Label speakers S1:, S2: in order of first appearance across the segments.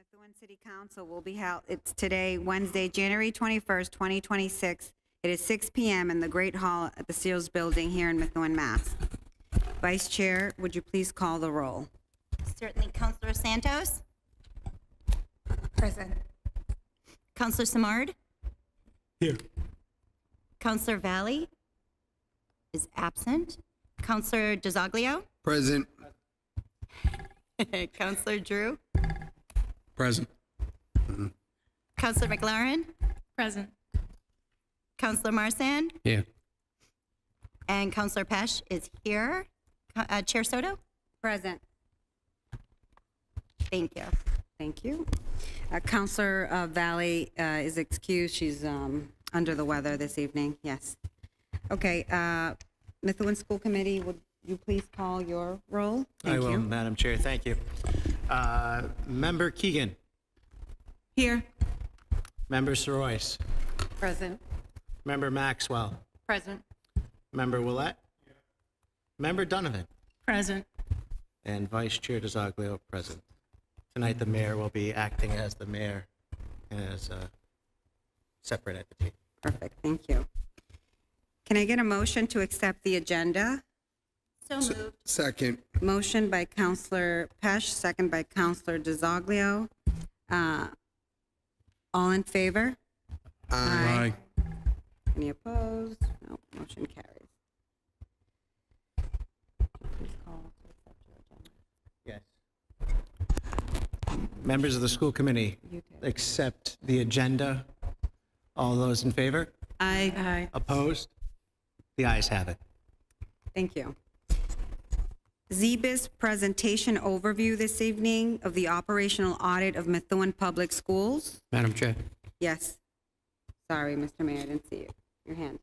S1: Methuen City Council will be held, it's today, Wednesday, January 21st, 2026. It is 6 p.m. in the Great Hall at the Sears Building here in Methuen, Mass. Vice Chair, would you please call the roll?
S2: Certainly. Councilor Santos?
S3: Present.
S2: Councilor Simard?
S4: Here.
S2: Councilor Valley is absent. Councilor DeZoglio?
S4: Present.
S2: Councilor Drew?
S4: Present.
S2: Councilor McLaren?
S3: Present.
S2: Councilor Marsan?
S4: Here.
S2: And Councilor Pesh is here. Chair Soto?
S1: Present.
S2: Thank you.
S1: Thank you. Counselor Valley is excused. She's under the weather this evening. Yes. Okay. Methuen School Committee, would you please call your roll?
S5: I will, Madam Chair. Thank you. Member Keegan.
S3: Here.
S5: Member Sorois.
S3: Present.
S5: Member Maxwell.
S3: Present.
S5: Member Willett. Member Donovan.
S3: Present.
S5: And Vice Chair DeZoglio present. Tonight, the mayor will be acting as the mayor as a separate entity.
S1: Perfect. Thank you. Can I get a motion to accept the agenda?
S2: So moved.
S4: Second.
S1: Motion by Counselor Pesh, second by Counselor DeZoglio. All in favor? Aye. Any opposed? No, motion carries. Please call to accept your agenda.
S5: Yes. Members of the school committee,
S1: You did.
S5: accept the agenda. All those in favor?
S3: Aye.
S5: Opposed? The ayes have it.
S1: Thank you. ZBIS presentation overview this evening of the operational audit of Methuen Public Schools.
S4: Madam Chair.
S1: Yes. Sorry, Mr. Mayor, I didn't see your hand.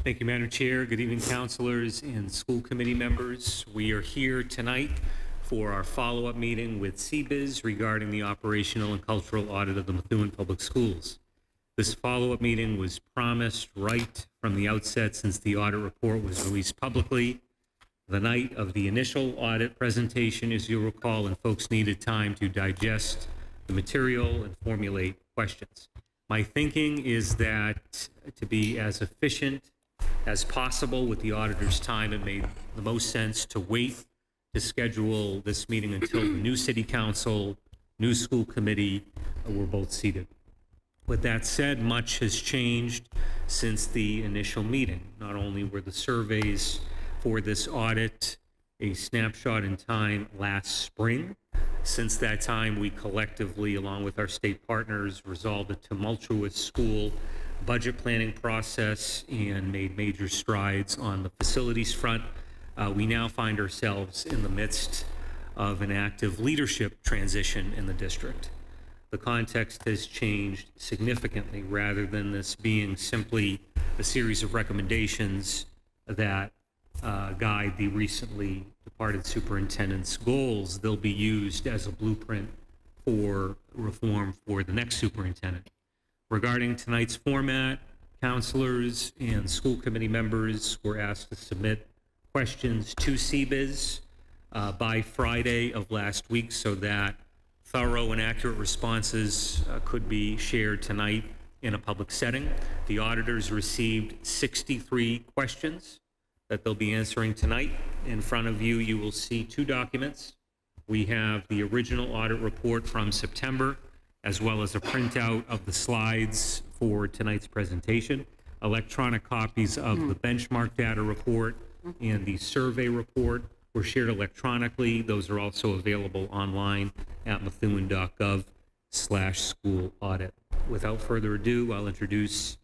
S6: Thank you, Madam Chair. Good evening, councilors and school committee members. We are here tonight for our follow-up meeting with CBIZ regarding the operational and cultural audit of the Methuen Public Schools. This follow-up meeting was promised right from the outset since the audit report was released publicly. The night of the initial audit presentation, as you'll recall, and folks needed time to digest the material and formulate questions. My thinking is that to be as efficient as possible with the auditor's time, it made the most sense to wait to schedule this meeting until the new city council, new school committee were both seated. With that said, much has changed since the initial meeting. Not only were the surveys for this audit a snapshot in time last spring. Since that time, we collectively, along with our state partners, resolved a tumultuous school budget planning process and made major strides on the facilities front. We now find ourselves in the midst of an active leadership transition in the district. The context has changed significantly. Rather than this being simply a series of recommendations that guide the recently departed superintendent's goals, they'll be used as a blueprint for reform for the next superintendent. Regarding tonight's format, counselors and school committee members were asked to submit questions to CBIZ by Friday of last week so that thorough and accurate responses could be shared tonight in a public setting. The auditors received 63 questions that they'll be answering tonight. In front of you, you will see two documents. We have the original audit report from September, as well as a printout of the slides for tonight's presentation. Electronic copies of the benchmark data report and the survey report were shared electronically. Those are also available online at methuen.gov/school audit. Without further ado, I'll introduce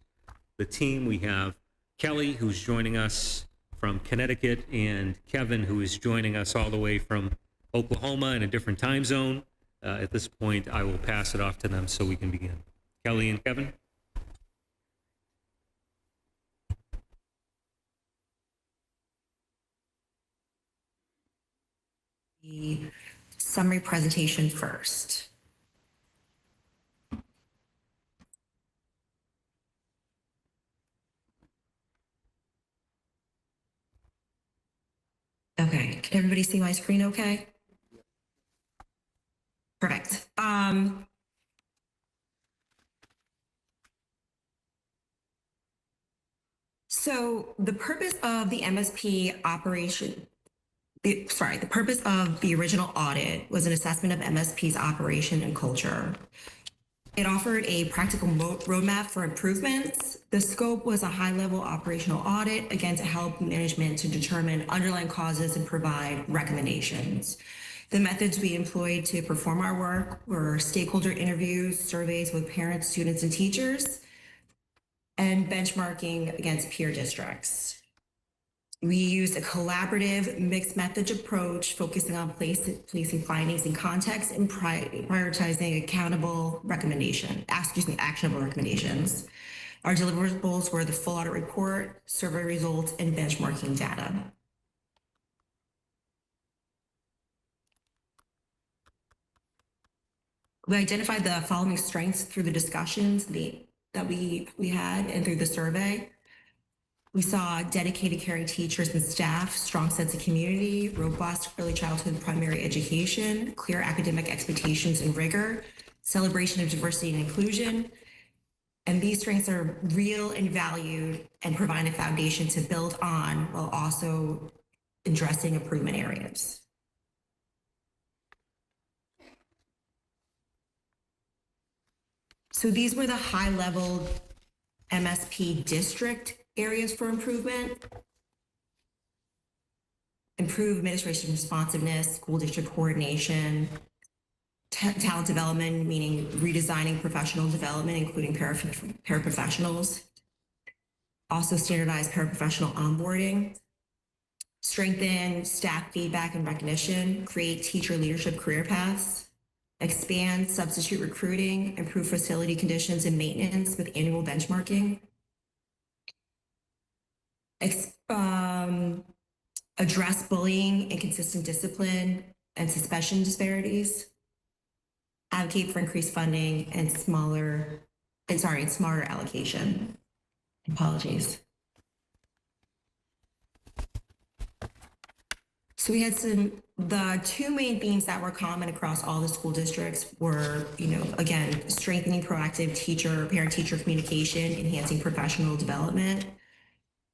S6: the team. We have Kelly, who's joining us from Connecticut, and Kevin, who is joining us all the way from Oklahoma in a different time zone. At this point, I will pass it off to them so we can begin. Kelly and Kevin.
S7: The summary presentation first. Okay, can everybody see my screen okay? Perfect. So the purpose of the MSP operation, the purpose of the original audit was an assessment of MSP's operation and culture. It offered a practical roadmap for improvements. The scope was a high-level operational audit, again, to help management to determine underlying causes and provide recommendations. The methods we employed to perform our work were stakeholder interviews, surveys with parents, students, and teachers, and benchmarking against peer districts. We used a collaborative mixed method approach, focusing on placing findings in context and prioritizing actionable recommendations. Our deliverables were the full audit report, survey results, and benchmarking data. We identified the following strengths through the discussions that we had and through the survey. We saw dedicated caring teachers and staff, strong sense of community, robust early childhood primary education, clear academic expectations and rigor, celebration of diversity and inclusion. And these strengths are real and valued and provide a foundation to build on while also addressing improvement areas. So these were the high-level MSP district areas for improvement: improve administration responsiveness, school district coordination, talent development, meaning redesigning professional development, including paraprofessionals, also standardize paraprofessional onboarding, strengthen staff feedback and recognition, create teacher leadership career paths, expand substitute recruiting, improve facility conditions and maintenance with annual benchmarking, address bullying, inconsistent discipline, and suspension disparities, advocate for increased funding and smarter allocation. Apologies. So we had the two main themes that were common across all the school districts were, again, strengthening proactive parent-teacher communication, enhancing professional development.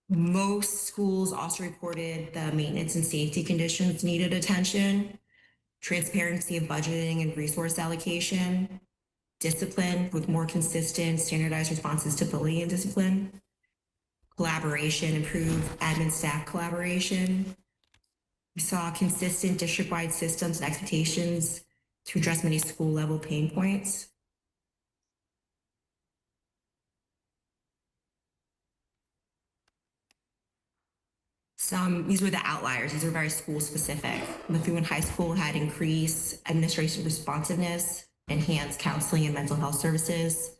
S7: Most schools also reported the maintenance and safety conditions needed attention, transparency of budgeting and resource allocation, discipline with more consistent, standardized responses to bullying and discipline, collaboration, improved admin staff collaboration. We saw consistent district-wide systems and expectations to address many school-level pain points. These were the outliers. These are very school specific. Methuen High School had increased administration responsiveness, enhanced counseling and mental health services.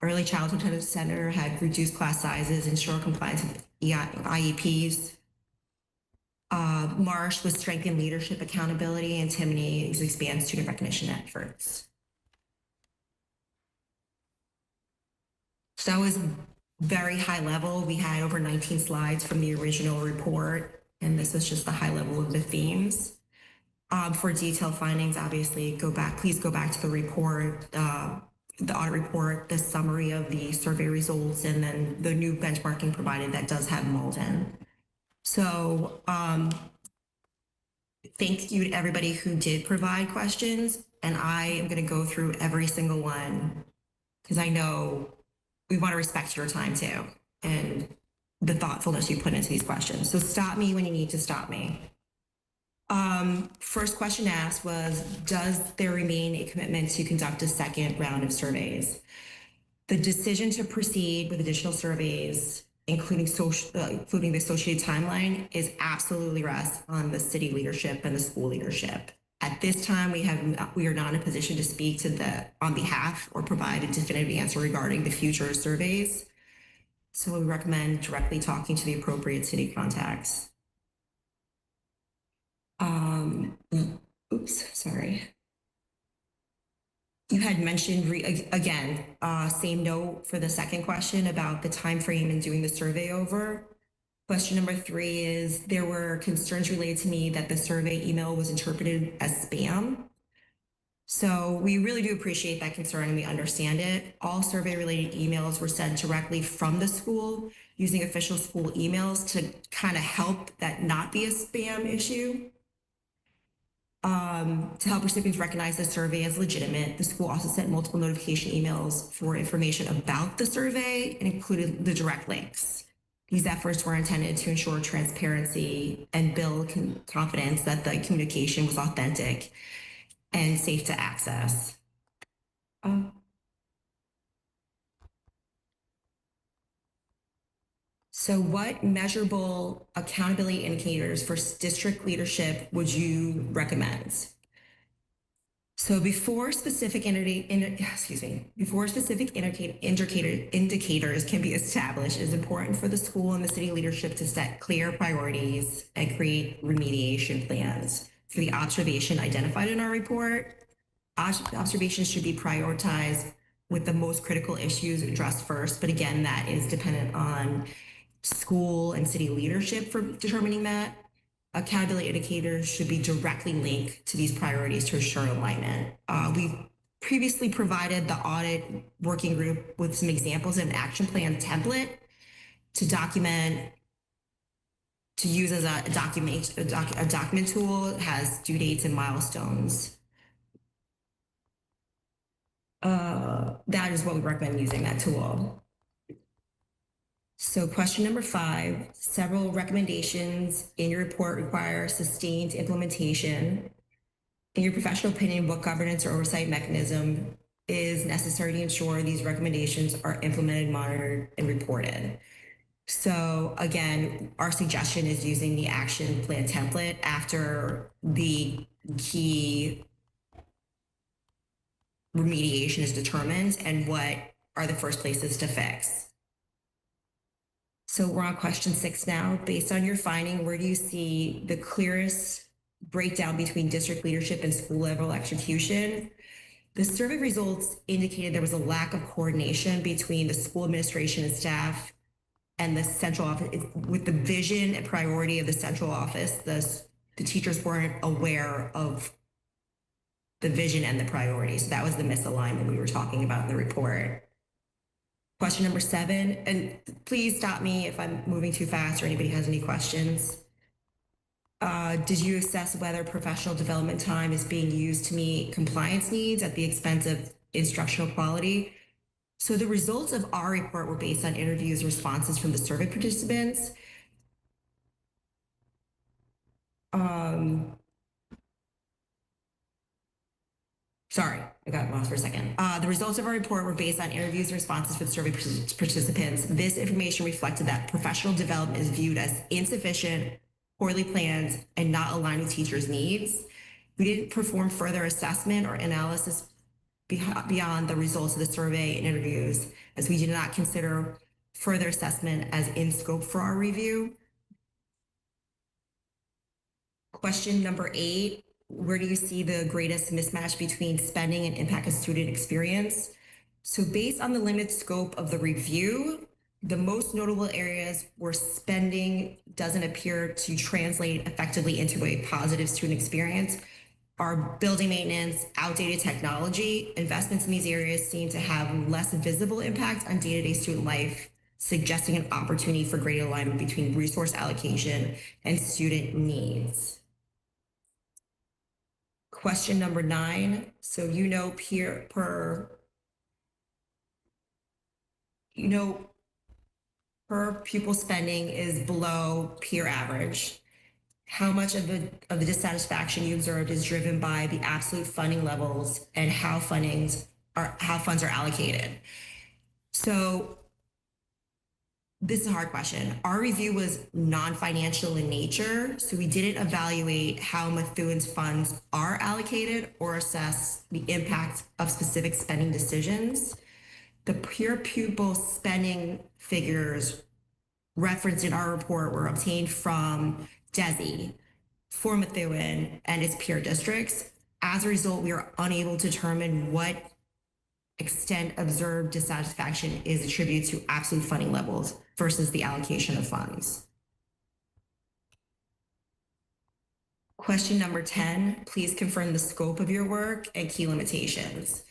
S7: Early Childhood Center had reduced class sizes, ensure compliance with IEPs. Marsh was strengthen leadership accountability, and Timony was expand student recognition efforts. So that was very high level. We had over 19 slides from the original report, and this was just the high level of the themes. For detailed findings, obviously, please go back to the report, the audit report, the summary of the survey results, and then the new benchmarking provided that does have Malden. So thank you to everybody who did provide questions, and I am going to go through every single one because I know we want to respect your time too and the thoughtfulness you put into these questions. So stop me when you need to stop me. First question asked was, does there remain a commitment to conduct a second round of surveys? The decision to proceed with additional surveys, including the associated timeline, is absolutely rests on the city leadership and the school leadership. At this time, we are not in a position to speak on behalf or provide a definitive answer regarding the future surveys. So we recommend directly talking to the appropriate city contacts. You had mentioned, again, same note for the second question about the time frame and doing the survey over. Question number 3 is, there were concerns related to me that the survey email was interpreted as spam. So we really do appreciate that concern and we understand it. All survey related emails were sent directly from the school using official school emails to kind of help that not be a spam issue. To help recipients recognize the survey as legitimate, the school also sent multiple notification emails for information about the survey and included the direct links. These efforts were intended to ensure transparency and build confidence that the communication was authentic and safe to access. So what measurable accountability indicators for district leadership would you recommend? So before specific indicators can be established, it's important for the school and the city leadership to set clear priorities and create remediation plans for the observation identified in our report. Observations should be prioritized with the most critical issues addressed first, but again, that is dependent on school and city leadership for determining that. Accountability indicators should be directly linked to these priorities to ensure alignment. We've previously provided the audit working group with some examples of an action plan template to document, to use as a document tool. It has due dates and milestones. That is what we recommend using that tool. So question number 5, several recommendations in your report require sustained implementation. In your professional opinion, what governance or oversight mechanism is necessary to ensure these recommendations are implemented, monitored, and reported? So again, our suggestion is using the action plan template after the key remediation is determined and what are the first places to fix. So we're on question 6 now. Based on your finding, where do you see the clearest breakdown between district leadership and school level execution? The survey results indicated there was a lack of coordination between the school administration and staff and the central office. With the vision and priority of the central office, the teachers weren't aware of the vision and the priorities. So that was the misalignment we were talking about in the report. Question number 7, and please stop me if I'm moving too fast or anybody has any questions. Did you assess whether professional development time is being used to meet compliance needs at the expense of instructional quality? So the results of our report were based on interviews, responses from the survey participants. Sorry, I got lost for a second. The results of our report were based on interviews and responses from survey participants. This information reflected that professional development is viewed as insufficient, poorly planned, and not aligned with teachers' needs. We didn't perform further assessment or analysis beyond the results of the survey and interviews, as we did not consider further assessment as in scope for our review. Question number 8. Where do you see the greatest mismatch between spending and impact of student experience? So based on the limited scope of the review, the most notable areas where spending doesn't appear to translate effectively into a positive student experience are building maintenance, outdated technology. Investments in these areas seem to have less visible impact on day-to-day student life, suggesting an opportunity for greater alignment between resource allocation and student needs. Question number 9. So per pupil spending is below peer average. How much of the dissatisfaction you observed is driven by the absolute funding levels and how funds are allocated? So this is a hard question. Our review was non-financial in nature, so we didn't evaluate how Methuen's funds are allocated or assess the impact of specific spending decisions. The peer pupil spending figures referenced in our report were obtained from DESE for Methuen and its peer districts. As a result, we are unable to determine what extent observed dissatisfaction is attributed to absolute funding levels versus the allocation of funds. Question number 10, please confirm the scope of your work and key limitations.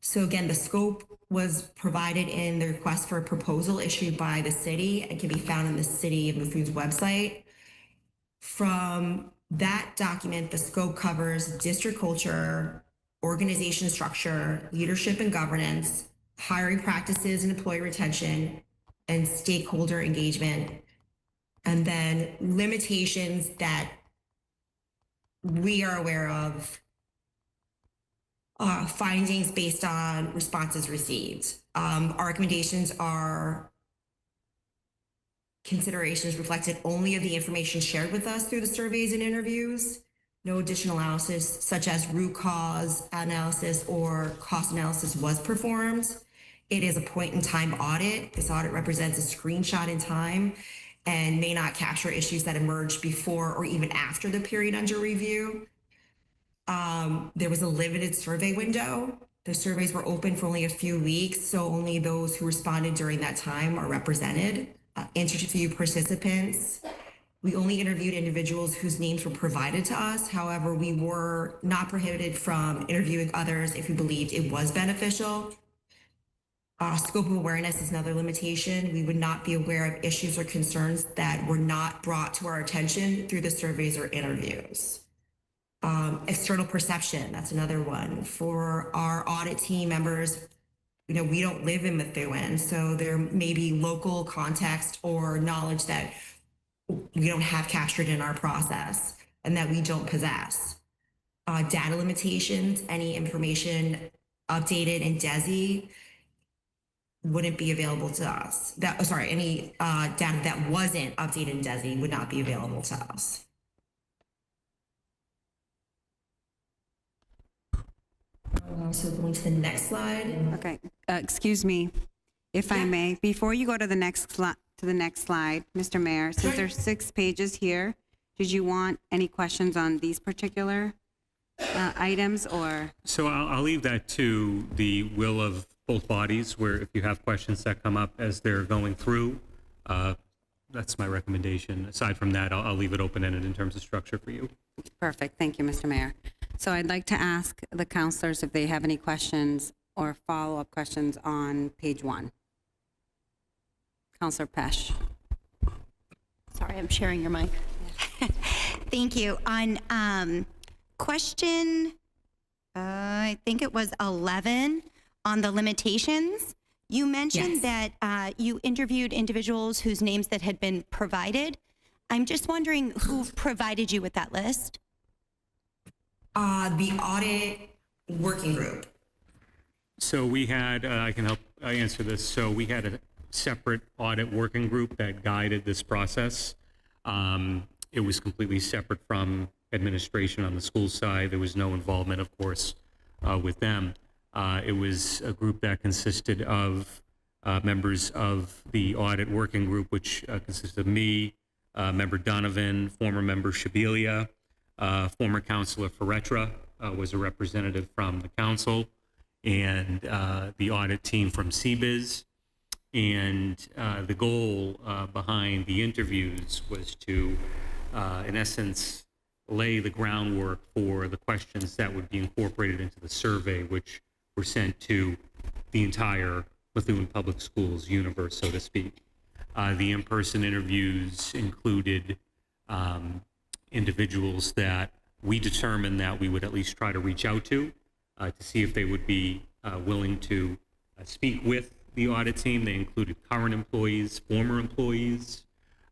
S7: So again, the scope was provided in the request for a proposal issued by the city and can be found in the City of Methuen's website. From that document, the scope covers district culture, organization structure, leadership and governance, hiring practices and employee retention, and stakeholder engagement. And then limitations that we are aware of, findings based on responses received. Our recommendations are considerations reflected only of the information shared with us through the surveys and interviews. No additional analysis such as root cause analysis or cost analysis was performed. It is a point in time audit. This audit represents a screenshot in time and may not capture issues that emerged before or even after the period under review. There was a limited survey window. The surveys were open for only a few weeks, so only those who responded during that time are represented. Interview participants, we only interviewed individuals whose names were provided to us. However, we were not prohibited from interviewing others if we believed it was beneficial. Scope of awareness is another limitation. We would not be aware of issues or concerns that were not brought to our attention through the surveys or interviews. External perception, that's another one. For our audit team members, we don't live in Methuen, so there may be local context or knowledge that we don't have captured in our process and that we don't possess. Data limitations, any information updated in DESI wouldn't be available to us. Any data that wasn't updated in DESI would not be available to us. So going to the next slide.
S1: Okay, excuse me, if I may, before you go to the next slide, Mr. Mayor, since there's 6 pages here, did you want any questions on these particular items, or?
S6: So I'll leave that to the will of both bodies, where if you have questions that come up as they're going through, that's my recommendation. Aside from that, I'll leave it open-ended in terms of structure for you.
S1: Perfect, thank you, Mr. Mayor. So I'd like to ask the counselors if they have any questions or follow-up questions on page 1. Counselor Pesh.
S2: Sorry, I'm sharing your mic. Thank you. On question, I think it was 11, on the limitations, you mentioned
S7: Yes.
S2: that you interviewed individuals whose names that had been provided. I'm just wondering who provided you with that list?
S7: The audit working group.
S6: So we had, I can help answer this. So we had a separate audit working group that guided this process. It was completely separate from administration on the school side. There was no involvement, of course, with them. It was a group that consisted of members of the audit working group, which consisted of me, member Donovan, former member Shabelia, former councilor Ferretra was a representative from the council, and the audit team from CBIZ. And the goal behind the interviews was to, in essence, lay the groundwork for the questions that would be incorporated into the survey, which were sent to the entire Methuen Public Schools universe, so to speak. The in-person interviews included individuals that we determined that we would at least try to reach out to see if they would be willing to speak with the audit team. They included current employees, former employees,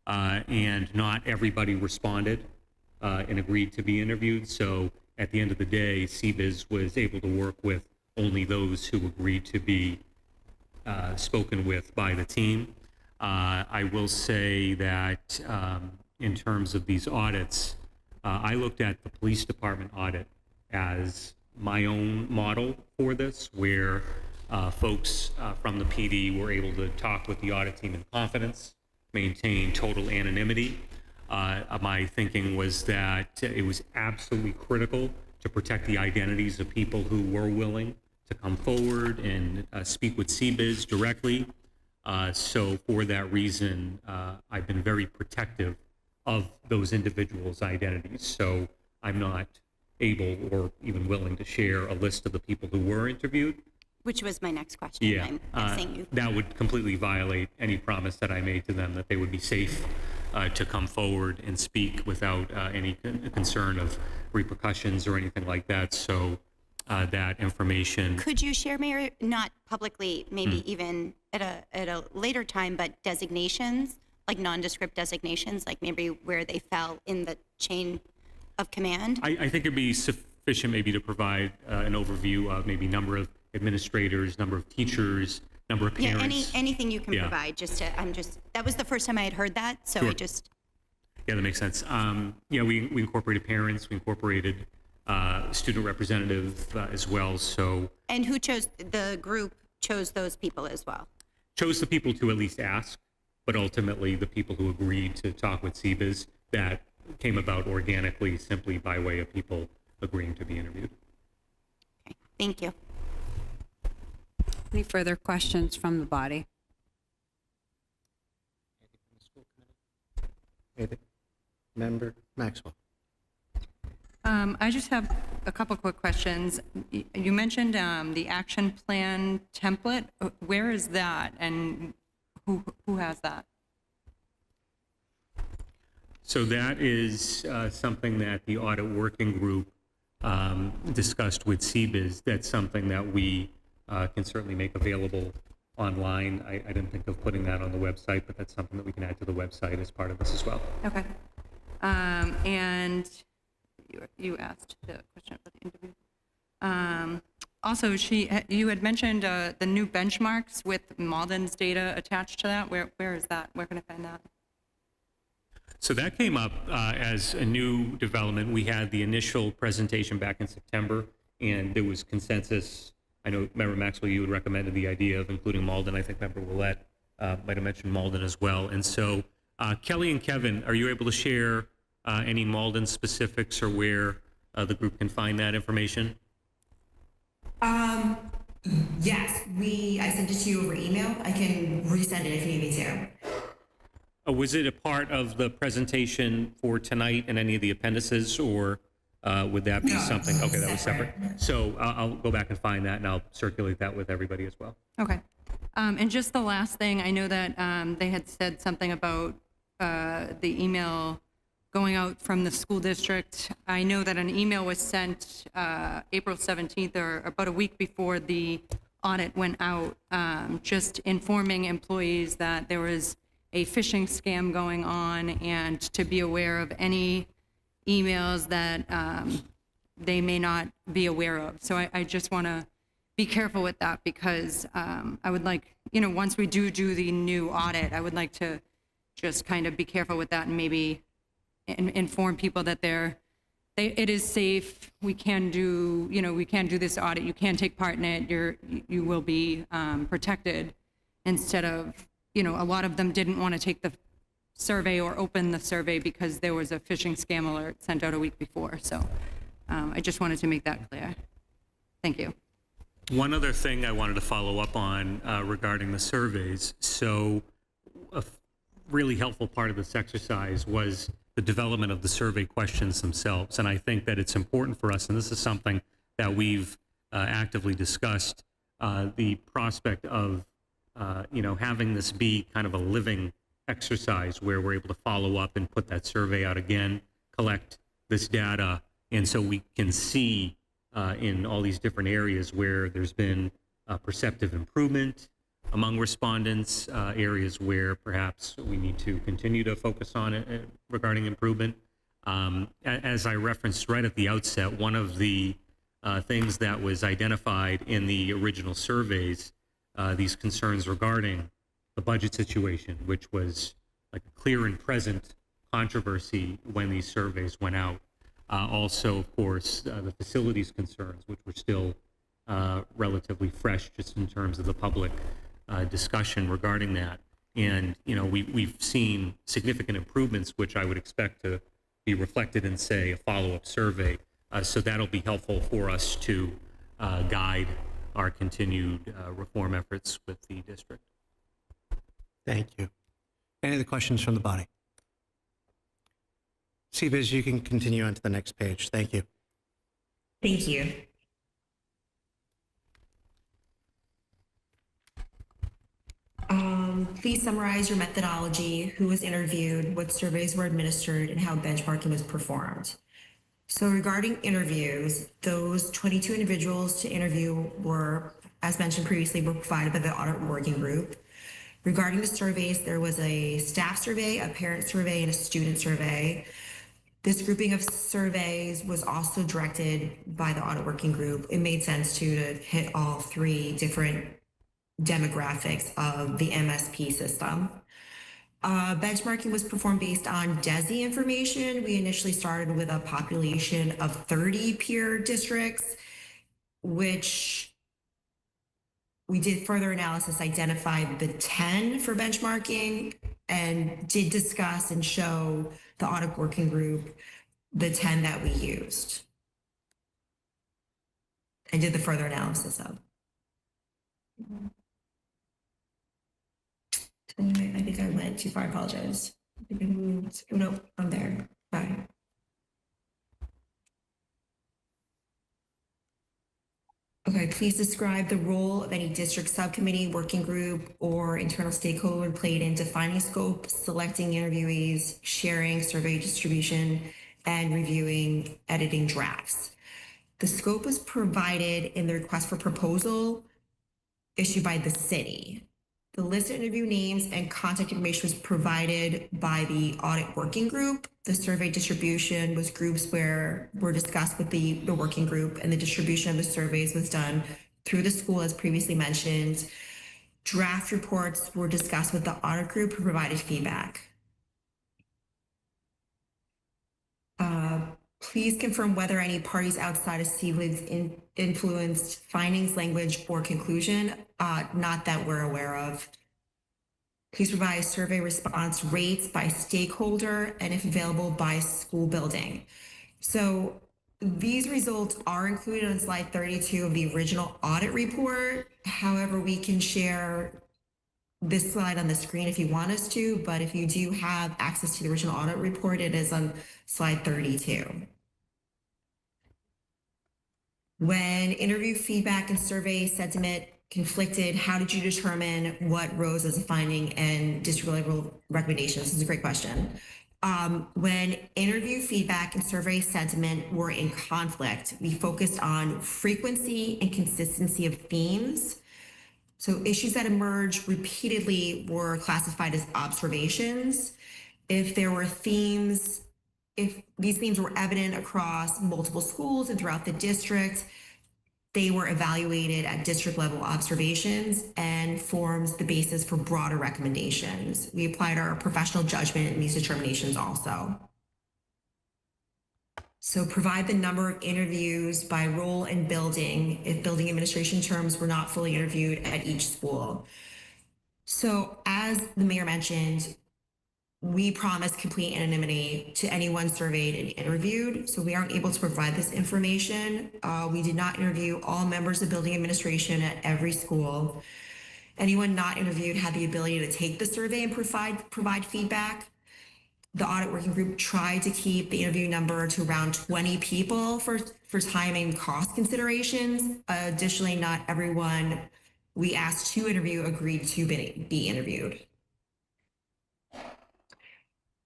S6: and not everybody responded and agreed to be interviewed. So at the end of the day, CBIZ was able to work with only those who agreed to be spoken with by the team. I will say that in terms of these audits, I looked at the police department audit as my own model for this, where folks from the PD were able to talk with the audit team in confidence, maintain total anonymity. My thinking was that it was absolutely critical to protect the identities of people who were willing to come forward and speak with CBIZ directly. So for that reason, I've been very protective of those individuals' identities. So I'm not able or even willing to share a list of the people who were interviewed.
S2: Which was my next question.
S6: Yeah,
S2: I'm guessing you.
S6: that would completely violate any promise that I made to them that they would be safe to come forward and speak without any concern of repercussions or anything like that. So that information.
S2: Could you share, Mayor, not publicly, maybe even at a later time, but designations, like nondescript designations, like maybe where they fell in the chain of command?
S6: I think it'd be sufficient maybe to provide an overview of maybe number of administrators, number of teachers, number of
S2: Yeah,
S6: parents.
S2: anything you can
S6: Yeah.
S2: provide. That was the first time I had heard that, so
S6: Sure. Yeah, that makes sense. Yeah, we incorporated parents, we incorporated student representative as well. So
S2: And the group chose those people as well?
S6: chose the people to at least ask, but ultimately the people who agreed to talk with CBIZ, that came about organically simply by way of people agreeing to be interviewed.
S2: Okay, thank you.
S3: Any further questions from the body?
S5: Anything? Member Maxwell.
S8: I just have a couple quick questions. You mentioned the action plan template. Where is that, and who has that?
S6: So that is something that the audit working group discussed with CBIZ. That's something that we can certainly make available online. I didn't think of putting that on the website, but that's something that we can add to the website as part of this as well.
S8: Okay. And you asked the question about the interview. Also, you had mentioned the new benchmarks with Malden's data attached to that. Where is that? Where can I find that?
S6: So that came up as a new development. We had the initial presentation back in September, and there was consensus. I know, Member Maxwell, you had recommended the idea of including Malden. I think Member Willett might have mentioned Malden as well. And so, Kelly and Kevin, are you able to share any Malden specifics or where the group can find that information?
S7: Yes, I sent it to you over email. I can resend it if you need me to.
S6: Was it a part of the presentation for tonight in any of the appendices, or would that be
S7: No,
S6: something? Okay, that was separate.
S7: separate.
S6: So I'll go back and find that, and I'll circulate that with everybody as well.
S8: Okay. And just the last thing, I know that they had said something about the email going out from the school district. I know that an email was sent April 17th, or about a week before the audit went out, just informing employees that there was a phishing scam going on and to be aware of any emails that they may not be aware of. So I just want to be careful with that, because I would like, once we do the new audit, I would like to just kind of be careful with that and maybe inform people that it is safe. We can do this audit. You can take part in it. You will be protected, instead of, a lot of them didn't want to take the survey or open the survey because there was a phishing scam alert sent out a week before. So I just wanted to make that clear. Thank you.
S6: One other thing I wanted to follow up on regarding the surveys. So a really helpful part of this exercise was the development of the survey questions themselves. And I think that it's important for us, and this is something that we've actively discussed, the prospect of having this be kind of a living exercise where we're able to follow up and put that survey out again, collect this data, and so we can see in all these different areas where there's been perceptive improvement among respondents, areas where perhaps we need to continue to focus on it regarding improvement. As I referenced right at the outset, one of the things that was identified in the original surveys, these concerns regarding the budget situation, which was like a clear and present controversy when these surveys went out. Also, of course, the facilities concerns, which were still relatively fresh just in terms of the public discussion regarding that. And, we've seen significant improvements, which I would expect to be reflected in, say, a follow-up survey. So that'll be helpful for us to guide our continued reform efforts with the district.
S5: Thank you. Any other questions from the body? CBiz, you can continue on to the next page. Thank you.
S7: Thank you. Please summarize your methodology, who was interviewed, what surveys were administered, and how benchmarking was performed. So regarding interviews, those 22 individuals to interview were, as mentioned previously, were provided by the audit working group. Regarding the surveys, there was a staff survey, a parent survey, and a student survey. This grouping of surveys was also directed by the audit working group. It made sense to hit all three different demographics of the MSP system. Benchmarking was performed based on DESI information. We initially started with a population of 30 peer districts, which we did further analysis, identified the 10 for benchmarking, and did discuss and show the audit working group the 10 that we used and did the further analysis of. I think I went too far. I apologize. I think I moved. Oh, no, I'm there. Bye. Okay, please describe the role of any district subcommittee, working group, or internal stakeholder played in defining scope, selecting interviewees, sharing survey distribution, and reviewing editing drafts. The scope was provided in the request for proposal issued by the city. The list of interview names and contact information was provided by the audit working group. The survey distribution was groups where were discussed with the working group, and the distribution of the surveys was done through the school, as previously mentioned. Draft reports were discussed with the audit group who provided feedback. Please confirm whether any parties outside of CBiz influenced findings, language, or conclusion. Not that we're aware of. Please provide survey response rates by stakeholder and, if available, by school building. So these results are included on slide 32 of the original audit report. However, we can share this slide on the screen if you want us to, but if you do have access to the original audit report, it is on slide 32. When interview feedback and survey sentiment conflicted, how did you determine what rose as a finding and district level recommendations? This is a great question. When interview feedback and survey sentiment were in conflict, we focused on frequency and consistency of themes. So issues that emerged repeatedly were classified as observations. If there were themes, if these themes were evident across multiple schools and throughout the district, they were evaluated at district level observations and forms the basis for broader recommendations. We applied our professional judgment in these determinations also. So provide the number of interviews by role and building if building administration terms were not fully interviewed at each school. So as the mayor mentioned, we promised complete anonymity to anyone surveyed and interviewed, so we aren't able to provide this information. We did not interview all members of building administration at every school. Anyone not interviewed had the ability to take the survey and provide feedback. The audit working group tried to keep the interview number to around 20 people for time and cost considerations. Additionally, not everyone we asked to interview agreed to be interviewed.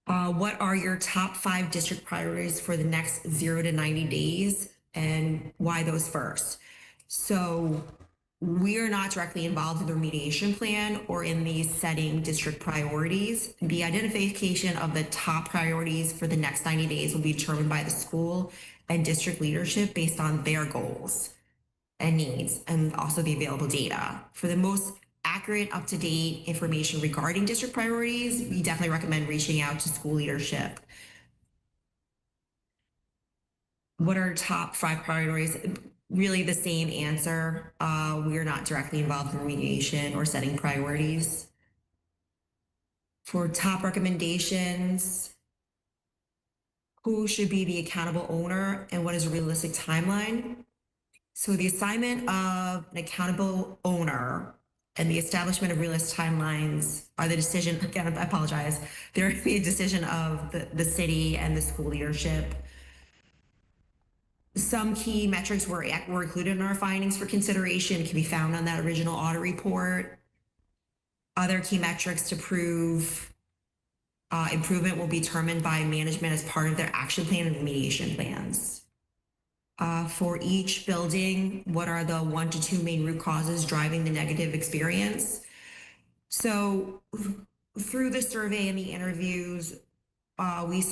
S7: What are your top 5 district priorities for the next 0 to 90 days, and why those first? So we are not directly involved in the remediation plan or in the setting district priorities. The identification of the top priorities for the next 90 days will be determined by the school and district leadership based on their goals and needs, and also the available data. For the most accurate, up-to-date information regarding district priorities, we definitely recommend reaching out to school leadership. What are top 5 priorities? Really the same answer. We are not directly involved in remediation or setting priorities. For top recommendations, who should be the accountable owner and what is a realistic timeline? So the assignment of an accountable owner and the establishment of realistic timelines are the decision, again, I apologize, they're the decision of the city and the school leadership. Some key metrics were included in our findings for consideration, can be found on that original audit report. Other key metrics to prove improvement will be determined by management as part of their action plan and remediation plans. For each building, what are the 1 to 2 main root causes driving the negative experience? So through the survey and the interviews, we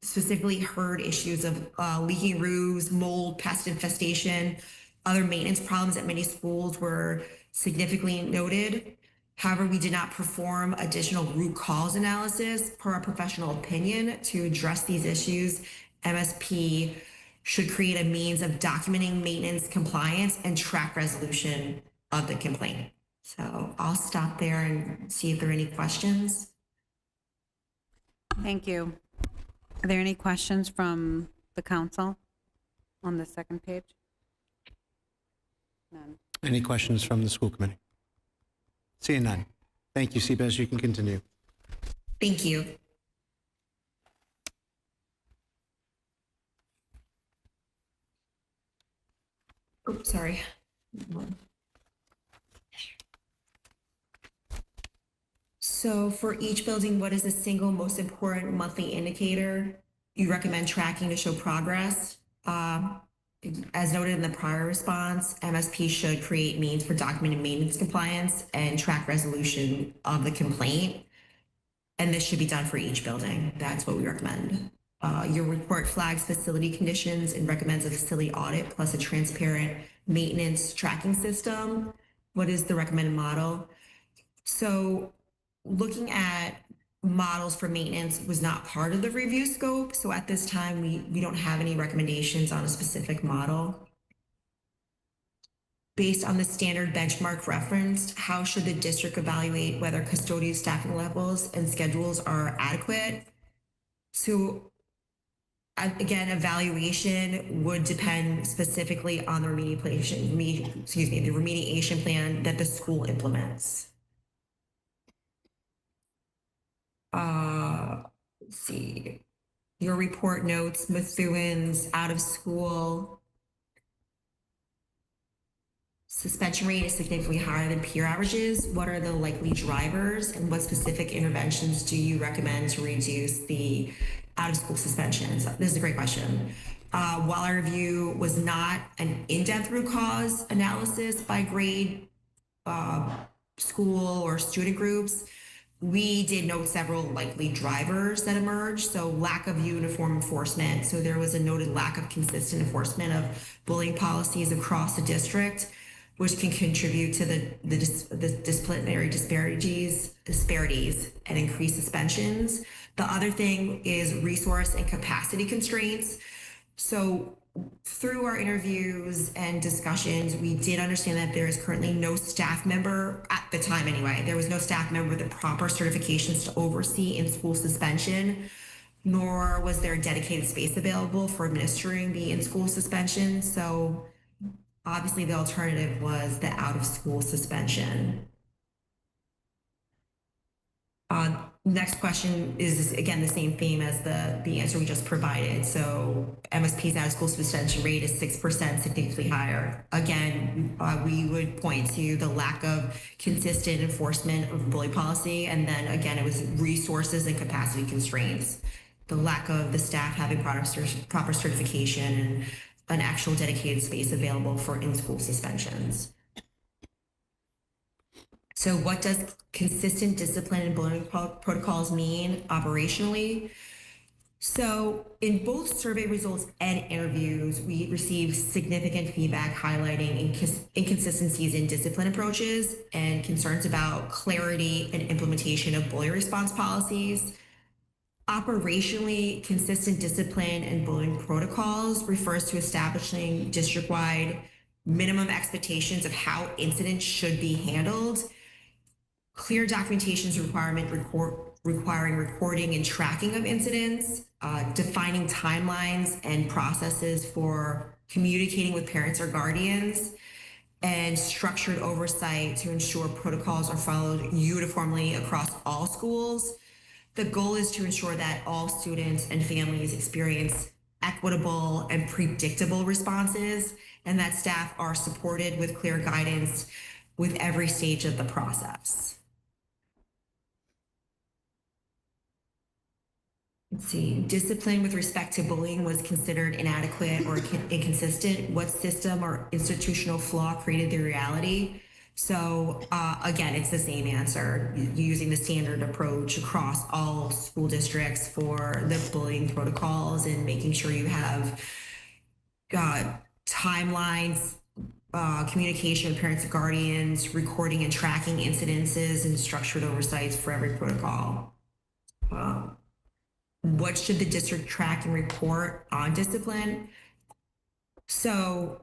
S7: specifically heard issues of leaking roofs, mold, pest infestation, other maintenance problems at many schools were significantly noted. However, we did not perform additional root cause analysis per our professional opinion to address these issues. MSP should create a means of documenting maintenance compliance and track resolution of the complaint. So I'll stop there and see if there are any questions.
S1: Thank you. Are there any questions from the council on the second page? None.
S5: Any questions from the school committee? Seeing none. Thank you, CBES. You can continue.
S7: Thank you. Oops, sorry. So for each building, what is the single most important monthly indicator you recommend tracking to show progress? As noted in the prior response, MSP should create means for documenting maintenance compliance and track resolution of the complaint. And this should be done for each building. That's what we recommend. Your report flags facility conditions and recommends a facility audit plus a transparent maintenance tracking system. What is the recommended model? So looking at models for maintenance was not part of the review scope. So at this time, we don't have any recommendations on a specific model. Based on the standard benchmark referenced, how should the district evaluate whether custodial staffing levels and schedules are adequate? So again, evaluation would depend specifically on the remediation plan that the school implements. Let's see. Your report notes Methuen's out of school suspension rate is significantly higher than peer averages. What are the likely drivers and what specific interventions do you recommend to reduce the out of school suspensions? This is a great question. While our review was not an in-depth root cause analysis by grade, school or student groups, we did note several likely drivers that emerged. So lack of uniform enforcement. So there was a noted lack of consistent enforcement of bullying policies across the district, which can contribute to the disciplinary disparities and increased suspensions. The other thing is resource and capacity constraints. So through our interviews and discussions, we did understand that there is currently no staff member, at the time anyway, there was no staff member with the proper certifications to oversee in-school suspension, nor was there a dedicated space available for administering the in-school suspension. So obviously the alternative was the out-of-school suspension. Next question is again the same theme as the answer we just provided. So MSP's out-of-school suspension rate is 6%, significantly higher. Again, we would point to the lack of consistent enforcement of bully policy, and then again it was resources and capacity constraints. The lack of the staff having proper certification and an actual dedicated space available for in-school suspensions. So what does consistent discipline and bullying protocols mean operationally? So in both survey results and interviews, we received significant feedback highlighting inconsistencies in discipline approaches and concerns about clarity and implementation of bullying response policies. Operationally, consistent discipline and bullying protocols refers to establishing district-wide minimum expectations of how incidents should be handled, clear documentations requiring recording and tracking of incidents, defining timelines and processes for communicating with parents or guardians, and structured oversight to ensure protocols are followed uniformly across all schools. The goal is to ensure that all students and families experience equitable and predictable responses, and that staff are supported with clear guidance with every stage of the process. Let's see, discipline with respect to bullying was considered inadequate or inconsistent. What system or institutional flaw created the reality? So again, it's the same answer, using the standard approach across all school districts for the bullying protocols and making sure you have timelines, communication with parents and guardians, recording and tracking incidences, and structured oversights for every protocol. What should the district track and report on discipline? So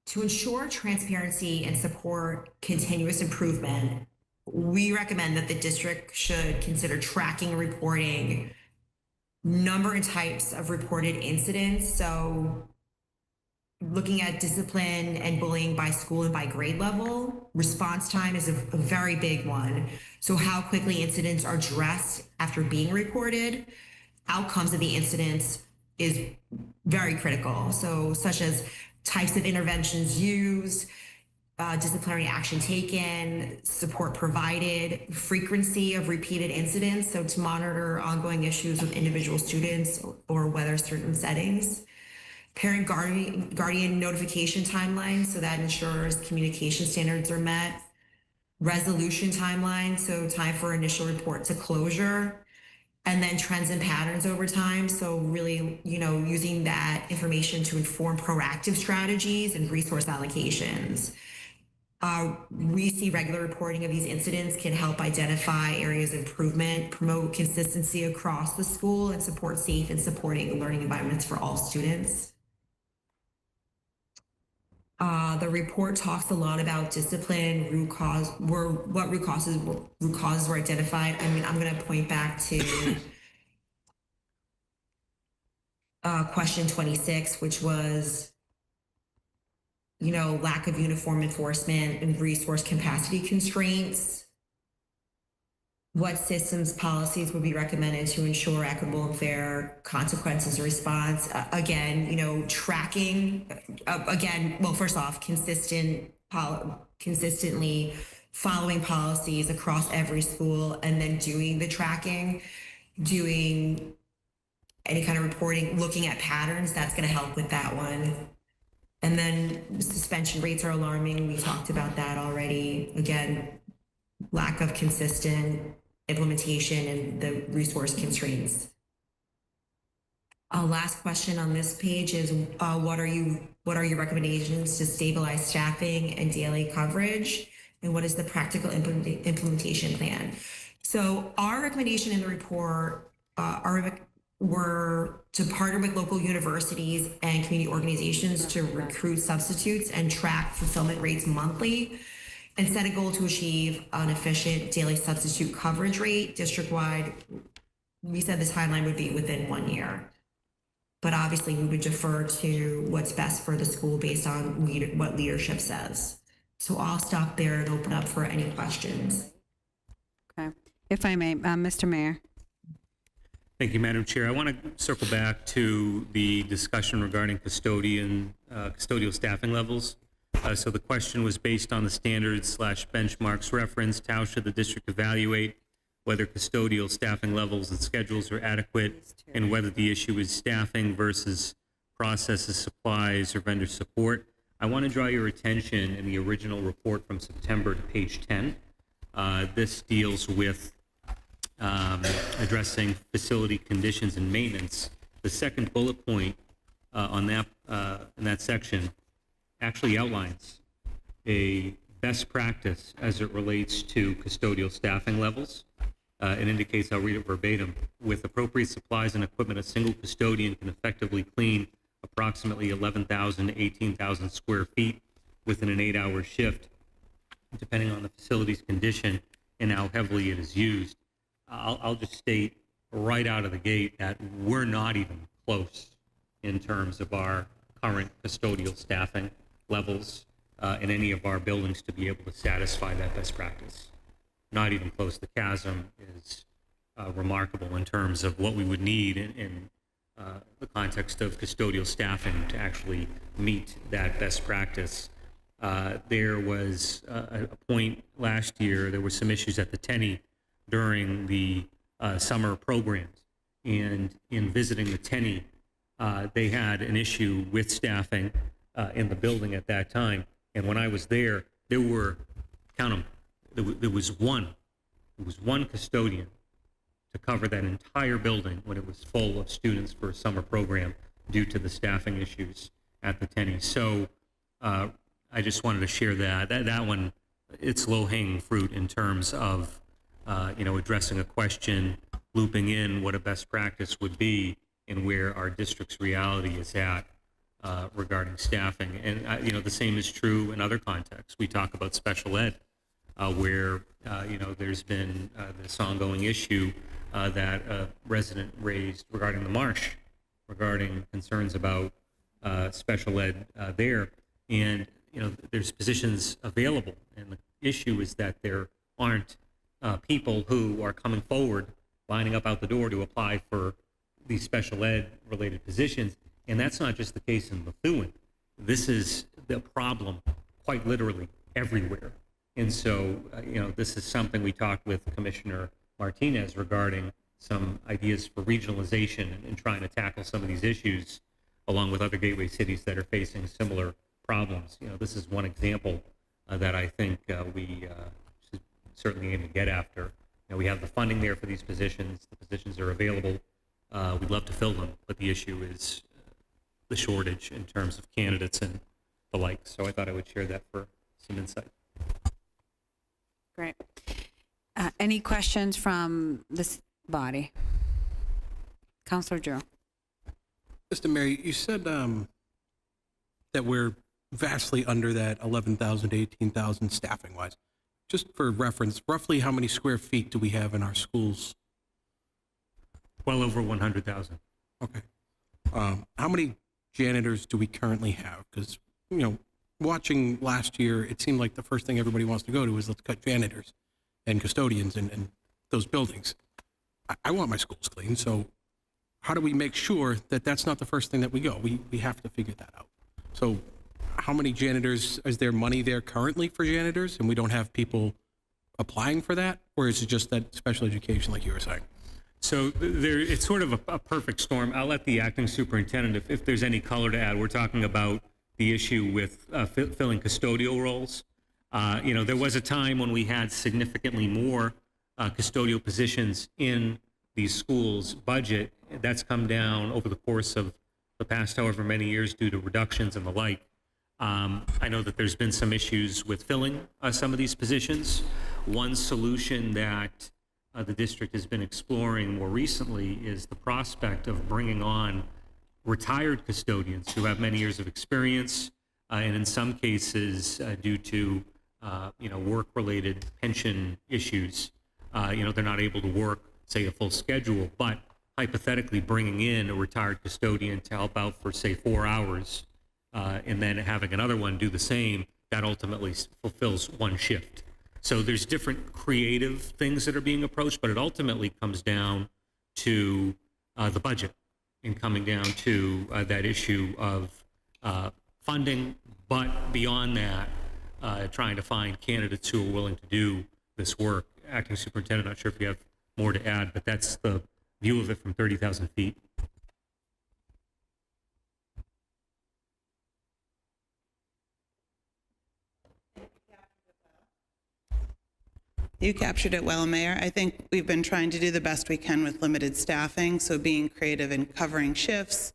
S7: to ensure transparency and support continuous improvement, we recommend that the district should consider tracking and reporting number and types of reported incidents. So looking at discipline and bullying by school and by grade level. Response time is a very big one. So how quickly incidents are addressed after being reported. Outcomes of the incidents is very critical. So such as types of interventions used, disciplinary action taken, support provided, frequency of repeated incidents. So to monitor ongoing issues with individual students or whether certain settings. Parent guardian notification timeline, so that ensures communication standards are met. Resolution timeline, so time for initial report to closure. And then trends and patterns over time. So really, using that information to inform proactive strategies and resource allocations. We see regular reporting of these incidents can help identify areas of improvement, promote consistency across the school, and support safe and supporting learning environments for all students. The report talks a lot about discipline, root causes were identified. I mean, I'm going to point back to question 26, which was, lack of uniform enforcement and resource capacity constraints. What systems policies would be recommended to ensure equitable and fair consequences and response? Again, tracking, first off, consistently following policies across every school, and then doing the tracking, doing any kind of reporting, looking at patterns. That's going to help with that one. And then suspension rates are alarming. We talked about that already. Again, lack of consistent implementation and the resource constraints. Last question on this page is what are your recommendations to stabilize staffing and daily coverage, and what is the practical implementation plan? So our recommendation in the report were to partner with local universities and community organizations to recruit substitutes and track fulfillment rates monthly, and set a goal to achieve an efficient daily substitute coverage rate district-wide. We said the timeline would be within 1 year. But obviously, we would defer to what's best for the school based on what leadership says. So I'll stop there and open up for any questions.
S1: Okay. If I may, Mr. Mayor.
S6: Thank you, Madam Chair. I want to circle back to the discussion regarding custodial staffing levels. So the question was based on the standards/benchmarks referenced. How should the district evaluate whether custodial staffing levels and schedules are adequate, and whether the issue is staffing versus processes, supplies, or vendor support? I want to draw your attention in the original report from September to page 10. This deals with addressing facility conditions and maintenance. The second bullet point in that section actually outlines a best practice as it relates to custodial staffing levels. It indicates, I'll read it verbatim, with appropriate supplies and equipment, a single custodian can effectively clean approximately 11,000 to 18,000 square feet within an 8-hour shift, depending on the facility's condition and how heavily it is used. I'll just state right out of the gate that we're not even close in terms of our current custodial staffing levels. in any of our buildings to be able to satisfy that best practice. Not even close. The chasm is remarkable in terms of what we would need in the context of custodial staffing to actually meet that best practice. There was a point last year, there were some issues at the Tenny during the summer programs. And in visiting the Tenny, they had an issue with staffing in the building at that time. And when I was there, there were, count them, there was one custodian to cover that entire building when it was full of students for a summer program due to the staffing issues at the Tenny. So I just wanted to share that one, it's low-hanging fruit in terms of, addressing a question, looping in what a best practice would be and where our district's reality is at regarding staffing. And, the same is true in other contexts. We talk about special ed, where, there's been this ongoing issue that a resident raised regarding the marsh, regarding concerns about special ed there. And, there's positions available. And the issue is that there aren't people who are coming forward, lining up out the door to apply for these special ed related positions. And that's not just the case in Methuen. This is the problem quite literally everywhere. And so, this is something we talked with Commissioner Martinez regarding some ideas for regionalization and trying to tackle some of these issues along with other gateway cities that are facing similar problems. This is one example that I think we should certainly aim to get after. We have the funding there for these positions. The positions are available. We'd love to fill them, but the issue is the shortage in terms of candidates and the like. So I thought I would share that for some insight.
S3: Great. Any questions from this body? Counselor Drew.
S4: Mr. Mayor, you said that we're vastly under that 11,000 to 18,000 staffing wise. Just for reference, roughly how many square feet do we have in our schools?
S6: Well over 100,000.
S4: Okay. How many janitors do we currently have? Because, watching last year, it seemed like the first thing everybody wants to go to is let's cut janitors and custodians and those buildings. I want my schools clean, so how do we make sure that that's not the first thing that we go? We have to figure that out. So how many janitors, is there money there currently for janitors and we don't have people applying for that? Or is it just that special education like you were saying?
S6: So it's sort of a perfect storm. I'll let the acting superintendent, if there's any color to add. We're talking about the issue with filling custodial roles. There was a time when we had significantly more custodial positions in these schools' budget. That's come down over the course of the past however many years due to reductions and the like. I know that there's been some issues with filling some of these positions. One solution that the district has been exploring more recently is the prospect of bringing on retired custodians who have many years of experience, and in some cases, due to work-related pension issues, they're not able to work, say, a full schedule, but hypothetically bringing in a retired custodian to help out for, say, 4 hours, and then having another one do the same, that ultimately fulfills one shift. So there's different creative things that are being approached, but it ultimately comes down to the budget and coming down to that issue of funding, but beyond that, trying to find candidates who are willing to do this work. Acting Superintendent, not sure if you have more to add, but that's the view of it from 30,000 feet.
S9: You captured it well, Mayor. I think we've been trying to do the best we can with limited staffing, so being creative and covering shifts.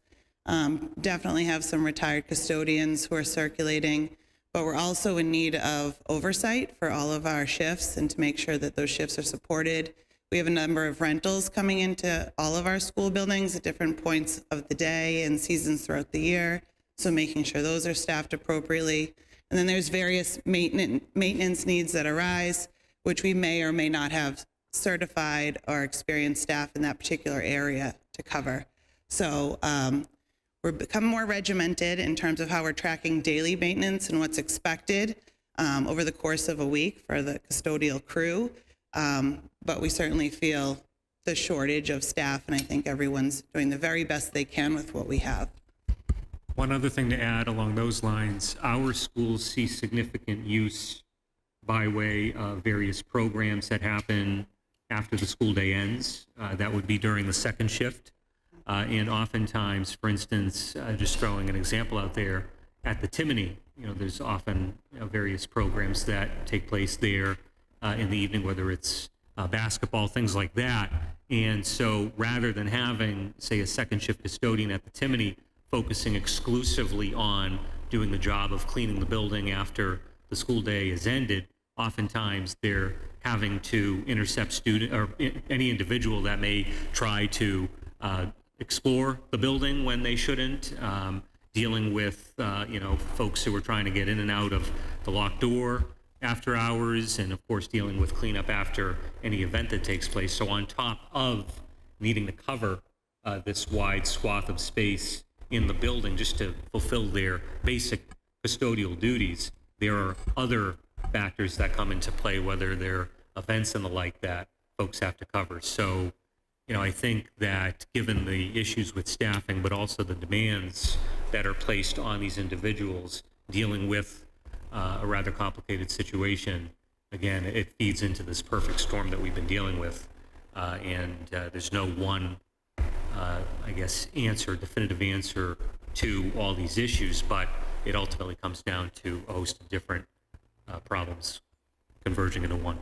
S9: Definitely have some retired custodians who are circulating, but we're also in need of oversight for all of our shifts and to make sure that those shifts are supported. We have a number of rentals coming into all of our school buildings at different points of the day and seasons throughout the year, so making sure those are staffed appropriately. And then there's various maintenance needs that arise, which we may or may not have certified or experienced staff in that particular area to cover. So we're becoming more regimented in terms of how we're tracking daily maintenance and what's expected over the course of a week for the custodial crew. But we certainly feel the shortage of staff, and I think everyone's doing the very best they can with what we have.
S6: One other thing to add along those lines, our schools see significant use by way of various programs that happen after the school day ends. That would be during the second shift. And oftentimes, for instance, just throwing an example out there, at the Timony, there's often various programs that take place there in the evening, whether it's basketball, things like that. And so rather than having, say, a second shift custodian at the Timony focusing exclusively on doing the job of cleaning the building after the school day is ended, oftentimes they're having to intercept student or any individual that may try to explore the building when they shouldn't, dealing with folks who are trying to get in and out of the locked door after hours, and of course dealing with cleanup after any event that takes place. So on top of needing to cover this wide swath of space in the building just to fulfill their basic custodial duties, there are other factors that come into play, whether they're events and the like that folks have to cover. So, I think that given the issues with staffing, but also the demands that are placed on these individuals dealing with a rather complicated situation, again, it feeds into this perfect storm that we've been dealing with. And there's no one definitive answer to all these issues, but it ultimately comes down to a host of different problems converging into one.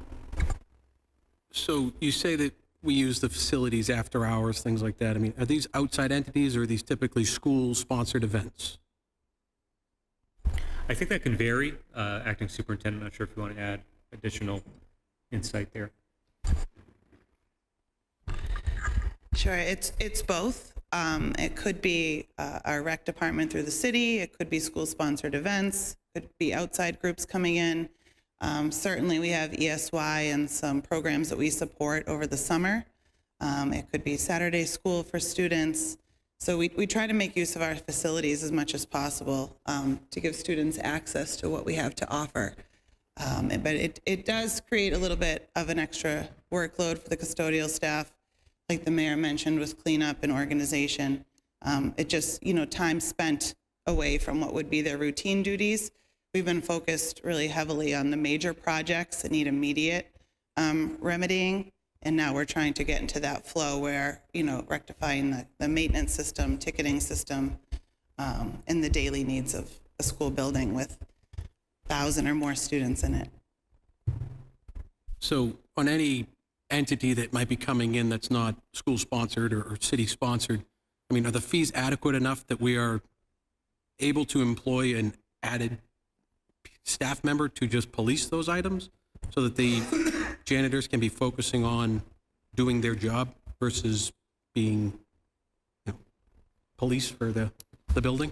S4: So you say that we use the facilities after hours, things like that. I mean, are these outside entities or are these typically school-sponsored events?
S6: I think that can vary. Acting Superintendent, not sure if you want to add additional insight there.
S9: Sure, it's both. It could be our rec department through the city. It could be school-sponsored events. It could be outside groups coming in. Certainly, we have ESY and some programs that we support over the summer. It could be Saturday school for students. So we try to make use of our facilities as much as possible to give students access to what we have to offer. But it does create a little bit of an extra workload for the custodial staff, like the mayor mentioned, with cleanup and organization. It just, time spent away from what would be their routine duties. We've been focused really heavily on the major projects that need immediate remedying. And now we're trying to get into that flow where, rectifying the maintenance system, ticketing system, and the daily needs of a school building with 1,000 or more students in it.
S4: So on any entity that might be coming in that's not school-sponsored or city-sponsored, I mean, are the fees adequate enough that we are able to employ an added staff member to just police those items so that the janitors can be focusing on doing their job versus being police for the building?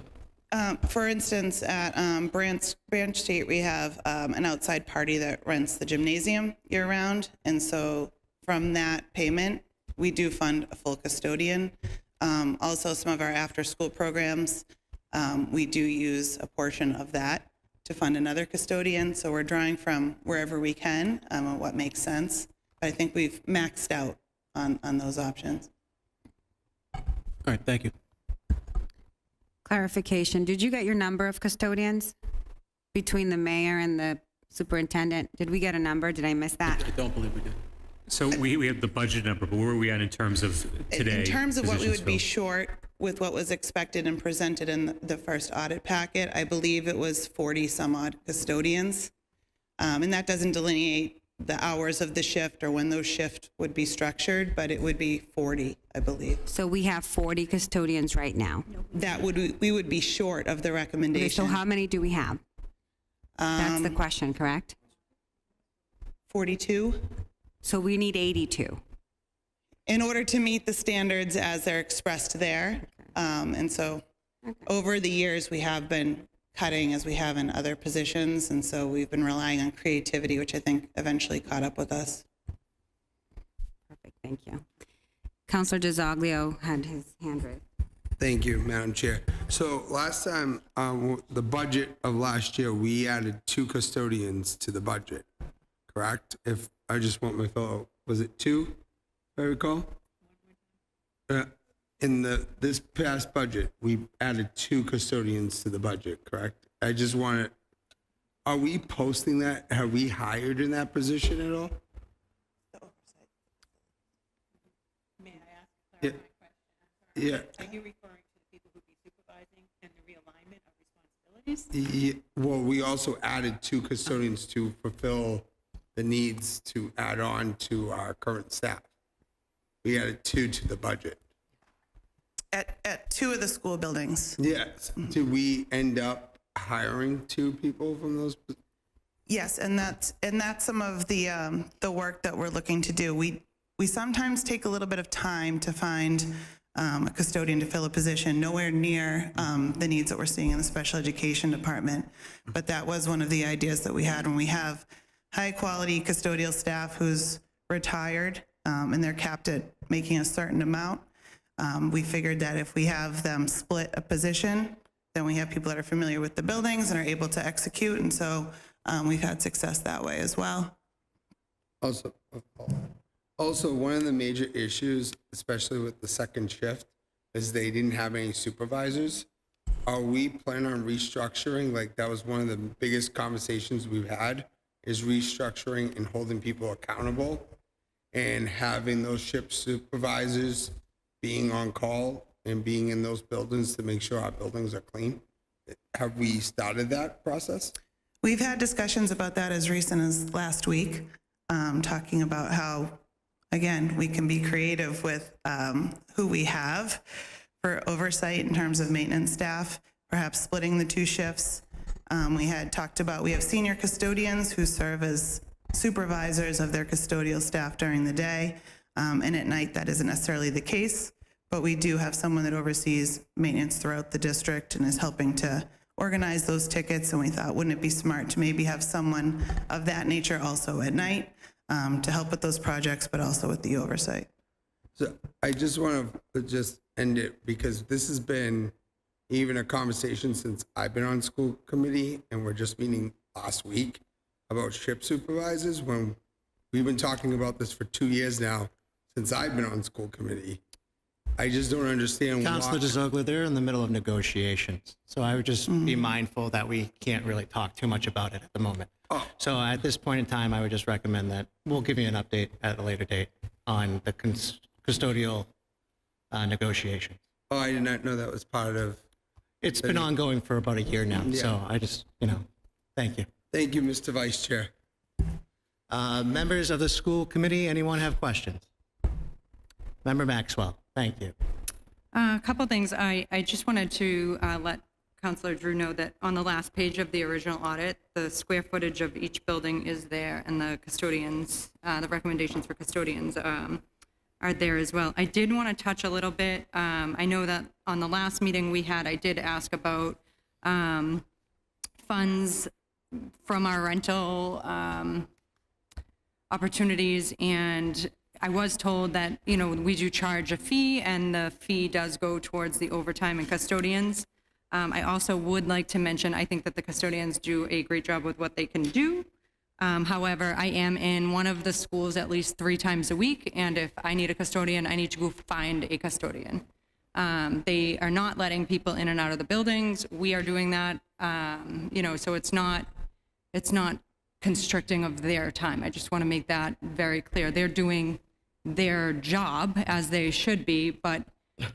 S9: For instance, at Branch State, we have an outside party that rents the gymnasium year-round. And so from that payment, we do fund a full custodian. Also, some of our after-school programs, we do use a portion of that to fund another custodian. So we're drawing from wherever we can, what makes sense. But I think we've maxed out on those options.
S4: All right, thank you.
S1: Clarification, did you get your number of custodians between the mayor and the superintendent? Did we get a number? Did I miss that?
S4: I don't believe we did.
S6: So we have the budget number, but where are we at in terms of today?
S9: In terms of what we
S6: positions
S9: would be
S6: filled?
S9: short with what was expected and presented in the first audit packet, I believe it was 40 some odd custodians. And that doesn't delineate the hours of the shift or when those shifts would be structured, but it would be 40, I believe.
S1: So we have 40 custodians right now.
S9: We would be short of the
S1: Okay,
S9: recommendation.
S1: so how many do we have? That's the question, correct?
S9: 42.
S1: So we need 82.
S9: In order to meet the standards as they're expressed there. And so over the years, we have been cutting as we have in other positions. And so we've been relying on creativity, which I think eventually caught up with us.
S1: Perfect, thank you. Counselor DiZoglio had his hand raised.
S10: Thank you, Madam Chair. So last time, the budget of last year, we added 2 custodians to the budget, correct? If I just want my fellow, was it 2, if I recall? In this past budget, we added 2 custodians to the budget, correct? I just want to, are we posting that? Have we hired in that position at all? Yeah. Yeah.
S11: Are you referring to the people who be supervising and the realignment of responsibilities?
S10: Yeah, well, we also added 2 custodians to fulfill the needs to add on to our current staff. We added 2 to the budget.
S9: At 2 of the school buildings.
S10: Yes. Did we end up hiring 2 people from those?
S9: Yes, and that's some of the work that we're looking to do. We sometimes take a little bit of time to find a custodian to fill a position, nowhere near the needs that we're seeing in the special education department. But that was one of the ideas that we had when we have high quality custodial staff who's retired and they're capped at making a certain amount. We figured that if we have them split a position, then we have people that are familiar with the buildings and are able to execute. And so we've had success that way as well.
S10: Also, one of the major issues, especially with the second shift, is they didn't have any supervisors. Are we planning on restructuring? Like, that was one of the biggest conversations we've had, is restructuring and holding people accountable and having those shift supervisors being on call and being in those buildings to make sure our buildings are clean. Have we started that process?
S9: We've had discussions about that as recent as last week, talking about how, again, we can be creative with who we have for oversight in terms of maintenance staff, perhaps splitting the 2 shifts. We had talked about, we have senior custodians who serve as supervisors of their custodial staff during the day, and at night that isn't necessarily the case, but we do have someone that oversees maintenance throughout the district and is helping to organize those tickets, and we thought, wouldn't it be smart to maybe have someone of that nature also at night to help with those projects, but also with the oversight.
S10: So I just want to just end it, because this has been even a conversation since I've been on school committee, and we're just meeting last week about shift supervisors, when we've been talking about this for 2 years now, since I've been on school committee. I just don't understand
S5: Councilor
S10: why.
S5: DeZogler, they're in the middle of negotiations. So I would just be mindful that we can't really talk too much about it at the moment.
S10: Oh.
S5: So at this point in time, I would just recommend that we'll give you an update at a later date on the custodial negotiations.
S10: Oh, I did not know that was part of.
S5: It's been ongoing for about a year now.
S10: Yeah.
S5: So I just, thank you.
S10: Thank you, Mr. Vice Chair.
S5: Members of the school committee, anyone have questions? Member Maxwell, thank you.
S8: A couple things. I just wanted to let Councilor Drew know that on the last page of the original audit, the square footage of each building is there, and the custodians, the recommendations for custodians are there as well. I did want to touch a little bit. I know that on the last meeting we had, I did ask about funds from our rental opportunities, and I was told that, we do charge a fee, and the fee does go towards the overtime and custodians. I also would like to mention, I think that the custodians do a great job with what they can do. However, I am in one of the schools at least 3 times a week, and if I need a custodian, I need to go find a custodian. They are not letting people in and out of the buildings. We are doing that, so it's not constricting of their time. I just want to make that very clear. They're doing their job as they should be, but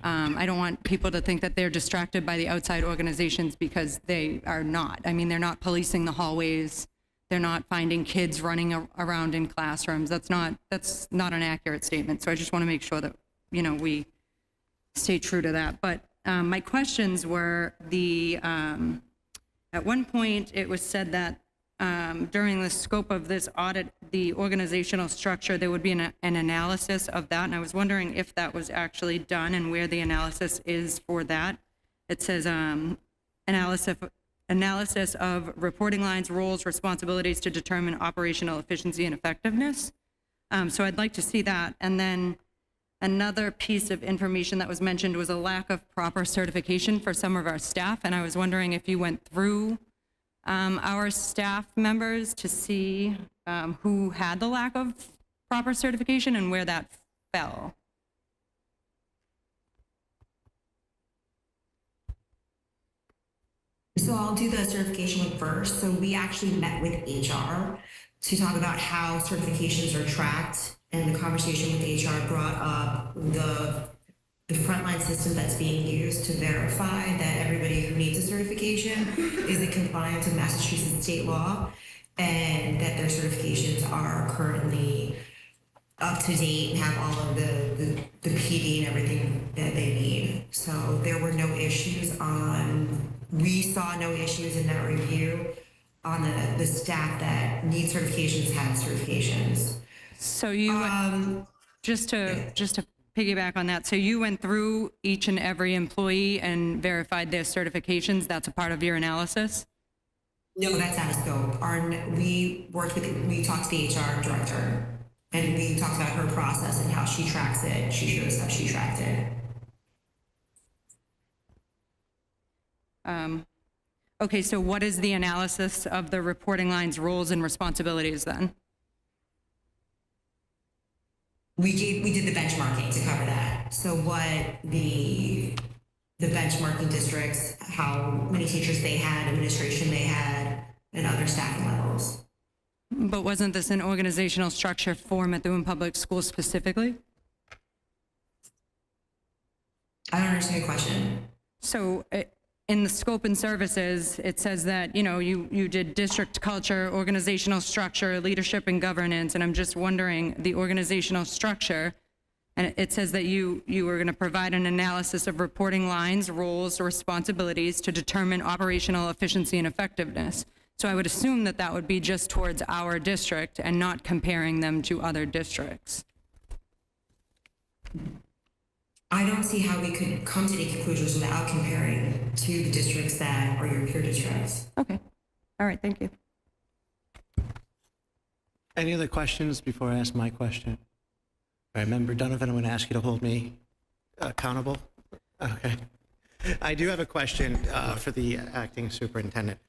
S8: I don't want people to think that they're distracted by the outside organizations, because they are not. I mean, they're not policing the hallways. They're not finding kids running around in classrooms. That's not an accurate statement. So I just want to make sure that, we stay true to that. But my questions were at one point it was said that during the scope of this audit, the organizational structure, there would be an analysis of that. And I was wondering if that was actually done and where the analysis is for that. It says analysis of reporting lines, roles, responsibilities to determine operational efficiency and effectiveness. So I'd like to see that. And then Another piece of information that was mentioned was a lack of proper certification for some of our staff, and I was wondering if you went through our staff members to see who had the lack of proper certification and where that fell.
S7: So I'll do the certification one first. So we actually met with HR to talk about how certifications are tracked, and the conversation with HR brought up the frontline system that's being used to verify that everybody who needs a certification is in compliance with Massachusetts state law, and that their certifications are currently up to date and have all of the PD and everything that they need. So there were no issues we saw no issues in that review on the staff that need certifications had certifications.
S8: So you, just to piggyback on that, so you went through each and every employee and verified their certifications? That's a part of your analysis?
S7: No, that's out of scope. We talked to the HR director, and we talked about her process and how she tracks it. She showed us how she tracked it.
S8: Okay, so what is the analysis of the reporting lines, roles, and responsibilities then?
S7: We did the benchmarking to cover that. So what the benchmarking districts, how many teachers they had, administration they had, and other staffing levels.
S8: But wasn't this an organizational structure for Methuen Public Schools specifically?
S7: I don't understand your question.
S8: So in the scope and services, it says that, you did district culture, organizational structure, leadership and governance, and I'm just wondering the organizational structure, and it says that you were going to provide an analysis of reporting lines, roles, responsibilities to determine operational efficiency and effectiveness. So I would assume that that would be just towards our district and not comparing them to other districts.
S7: I don't see how we could come to any conclusions without comparing to the districts that are your peer districts.
S8: Okay. All right, thank you.
S5: Any other questions before I ask my question? All right, Member Donovan, I'm going to ask you to hold me accountable. Okay. I do have a question for the acting superintendent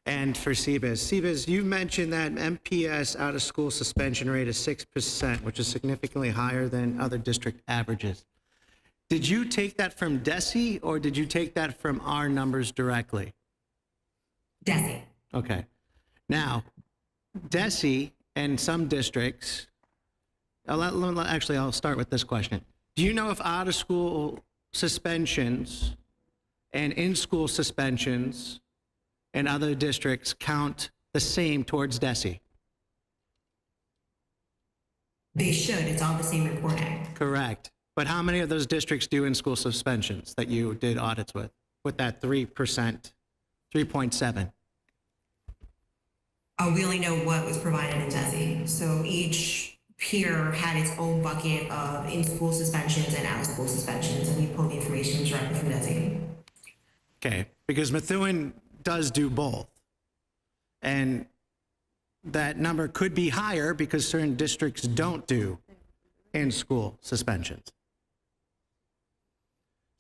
S5: and for CBIZ. CBIZ, you mentioned that MPS out-of-school suspension rate is 6%, which is significantly higher than other district averages. Did you take that from DESE, or did you take that from our numbers directly?
S7: DESE.
S5: Okay. Now, DESE and some districts, I'll start with this question. Do you know if out-of-school suspensions and in-school suspensions in other districts count the same towards DESE?
S7: They should. It's all the same reporting.
S5: Correct. But how many of those districts do in-school suspensions that you did audits with that 3%, 3.7?
S7: We only know what was provided in DESE. So each peer had its own bucket of in-school suspensions and out-of-school suspensions, and we pulled the information directly from DESE.
S5: Okay, because Methuen does do both. And that number could be higher because certain districts don't do in-school suspensions.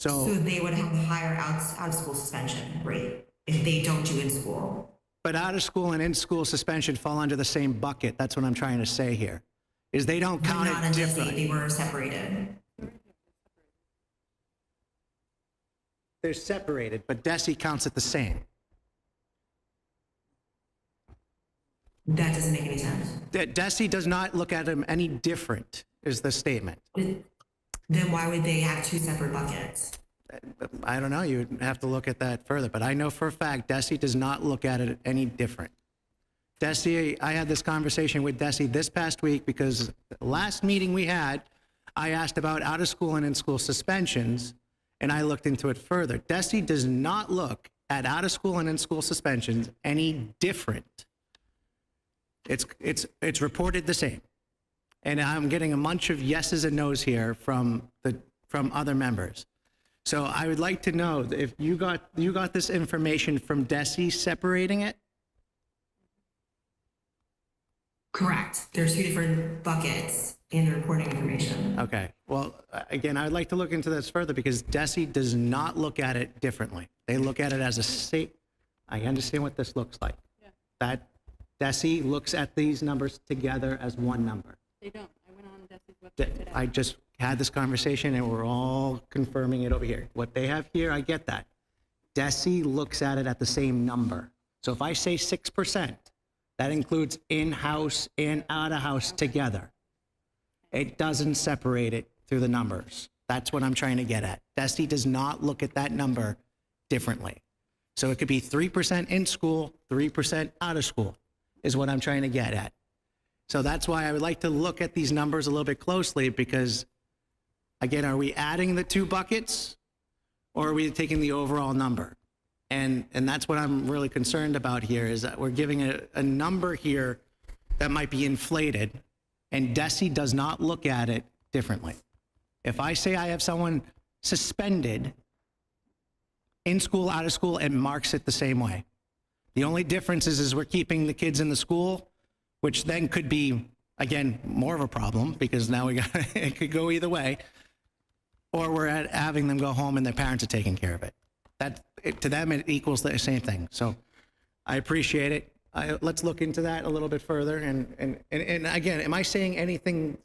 S7: So they would have a higher out-of-school suspension rate if they don't do in-school.
S5: But out-of-school and in-school suspension fall under the same bucket. That's what I'm trying to say here, is they don't count
S7: Not
S5: it
S7: in
S5: different.
S7: DESE, they were separated.
S5: They're separated, but DESE counts it the same.
S7: That doesn't make any sense.
S5: DESE does not look at them any different, is the statement.
S7: Then why would they have two separate buckets?
S5: I don't know, you would have to look at that further, but I know for a fact DESE does not look at it any different. DESE, I had this conversation with DESE this past week because the last meeting we had, I asked about out-of-school and in-school suspensions, and I looked into it further. DESE does not look at out-of-school and in-school suspensions any different. It's reported the same. And I'm getting a bunch of yeses and nos here from other members. So I would like to know if you got this information from DESE separating it?
S7: Correct. There's two different buckets. and the reporting information.
S5: Okay, well, again, I'd like to look into this further because DESE does not look at it differently. They look at it as a state. I understand what this looks like. That DESE looks at these numbers together as one number.
S8: They don't. I went on DESE's website today.
S5: I just had this conversation and we're all confirming it over here. What they have here, I get that. DESE looks at it at the same number. So if I say 6%, that includes in-house and out-of-house together. It doesn't separate it through the numbers. That's what I'm trying to get at. DESE does not look at that number differently. So it could be 3% in school, 3% out of school is what I'm trying to get at. So that's why I would like to look at these numbers a little bit closely because, again, are we adding the two buckets or are we taking the overall number? And that's what I'm really concerned about here is that we're giving a number here that might be inflated and DESE does not look at it differently. If I say I have someone suspended in school, out of school, and marks it the same way. The only difference is we're keeping the kids in the school, which then could be, again, more of a problem because now it could go either way, or we're having them go home and their parents are taking care of it. To them, it equals the same thing. So I appreciate it. Let's look into that a little bit further. And again, am I saying anything?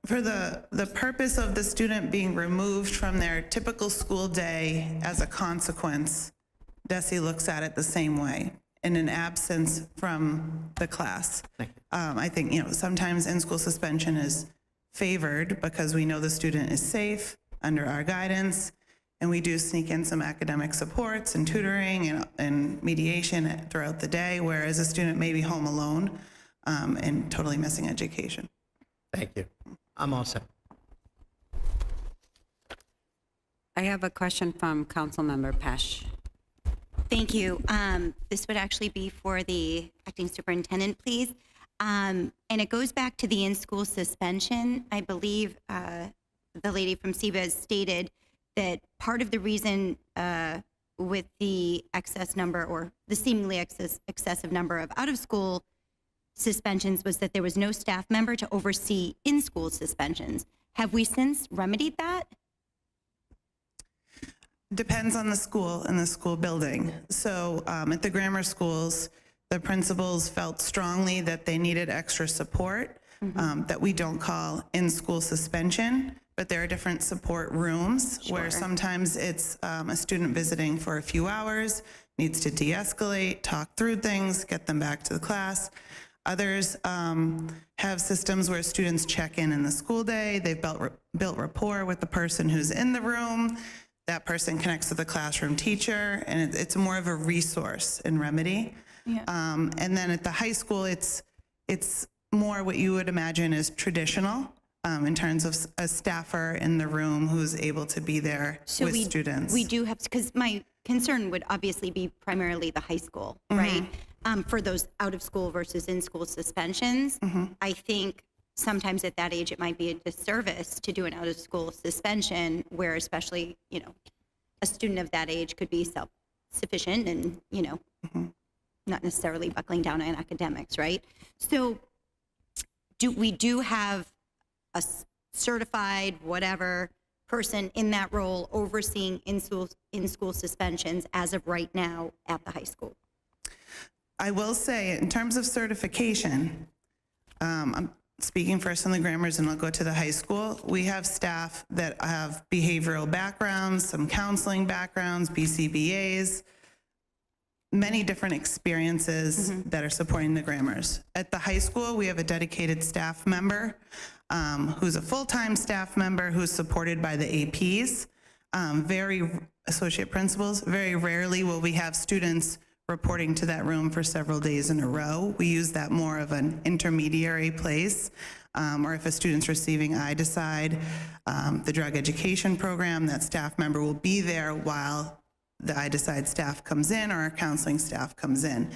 S9: For the purpose of the student being removed from their typical school day as a consequence, DESE looks at it the same way in an absence from the class. I think, sometimes in-school suspension is favored because we know the student is safe under our guidance, and we do sneak in some academic supports and tutoring and mediation throughout the day, whereas a student may be home alone and totally missing education.
S5: Thank you. I'm all set.
S3: I have a question from Councilmember Pesh.
S2: Thank you. This would actually be for the acting superintendent, please. And it goes back to the in-school suspension. I believe the lady from CBES stated that part of the reason with the excess number or the seemingly excessive number of out-of-school suspensions was that there was no staff member to oversee in-school suspensions. Have we since remedied that?
S9: Depends on the school and the school building. So at the grammar schools, the principals felt strongly that they needed extra support that we don't call in-school suspension, but there are different support rooms where sometimes it's a student visiting for a few hours, needs to de-escalate, talk through things, get them back to the class. Others have systems where students check in the school day. They've built rapport with the person who's in the room. That person connects to the classroom teacher, and it's more of a resource and remedy.
S2: Yeah.
S9: And then at the high school, it's more what you would imagine is traditional in terms of a staffer in the room who's able to be there with students.
S2: We do have, because my concern would obviously be primarily the high school, right? For those out of school versus in school suspensions. I think sometimes at that age, it might be a disservice to do an out of school suspension where especially, a student of that age could be self-sufficient and, not necessarily buckling down on academics, right? So we do have a certified whatever person in that role overseeing in-school suspensions as of right now at the high school.
S9: I will say, in terms of certification, I'm speaking first on the grammars and I'll go to the high school. We have staff that have behavioral backgrounds, some counseling backgrounds, BCBAs, many different experiences that are supporting the grammars. At the high school, we have a dedicated staff member who's a full-time staff member who's supported by the APs, associate principals. Very rarely will we have students reporting to that room for several days in a row. We use that more of an intermediary place, or if a student's receiving I-Decide, the drug education program, that staff member will be there while the I-Decide staff comes in or our counseling staff comes in.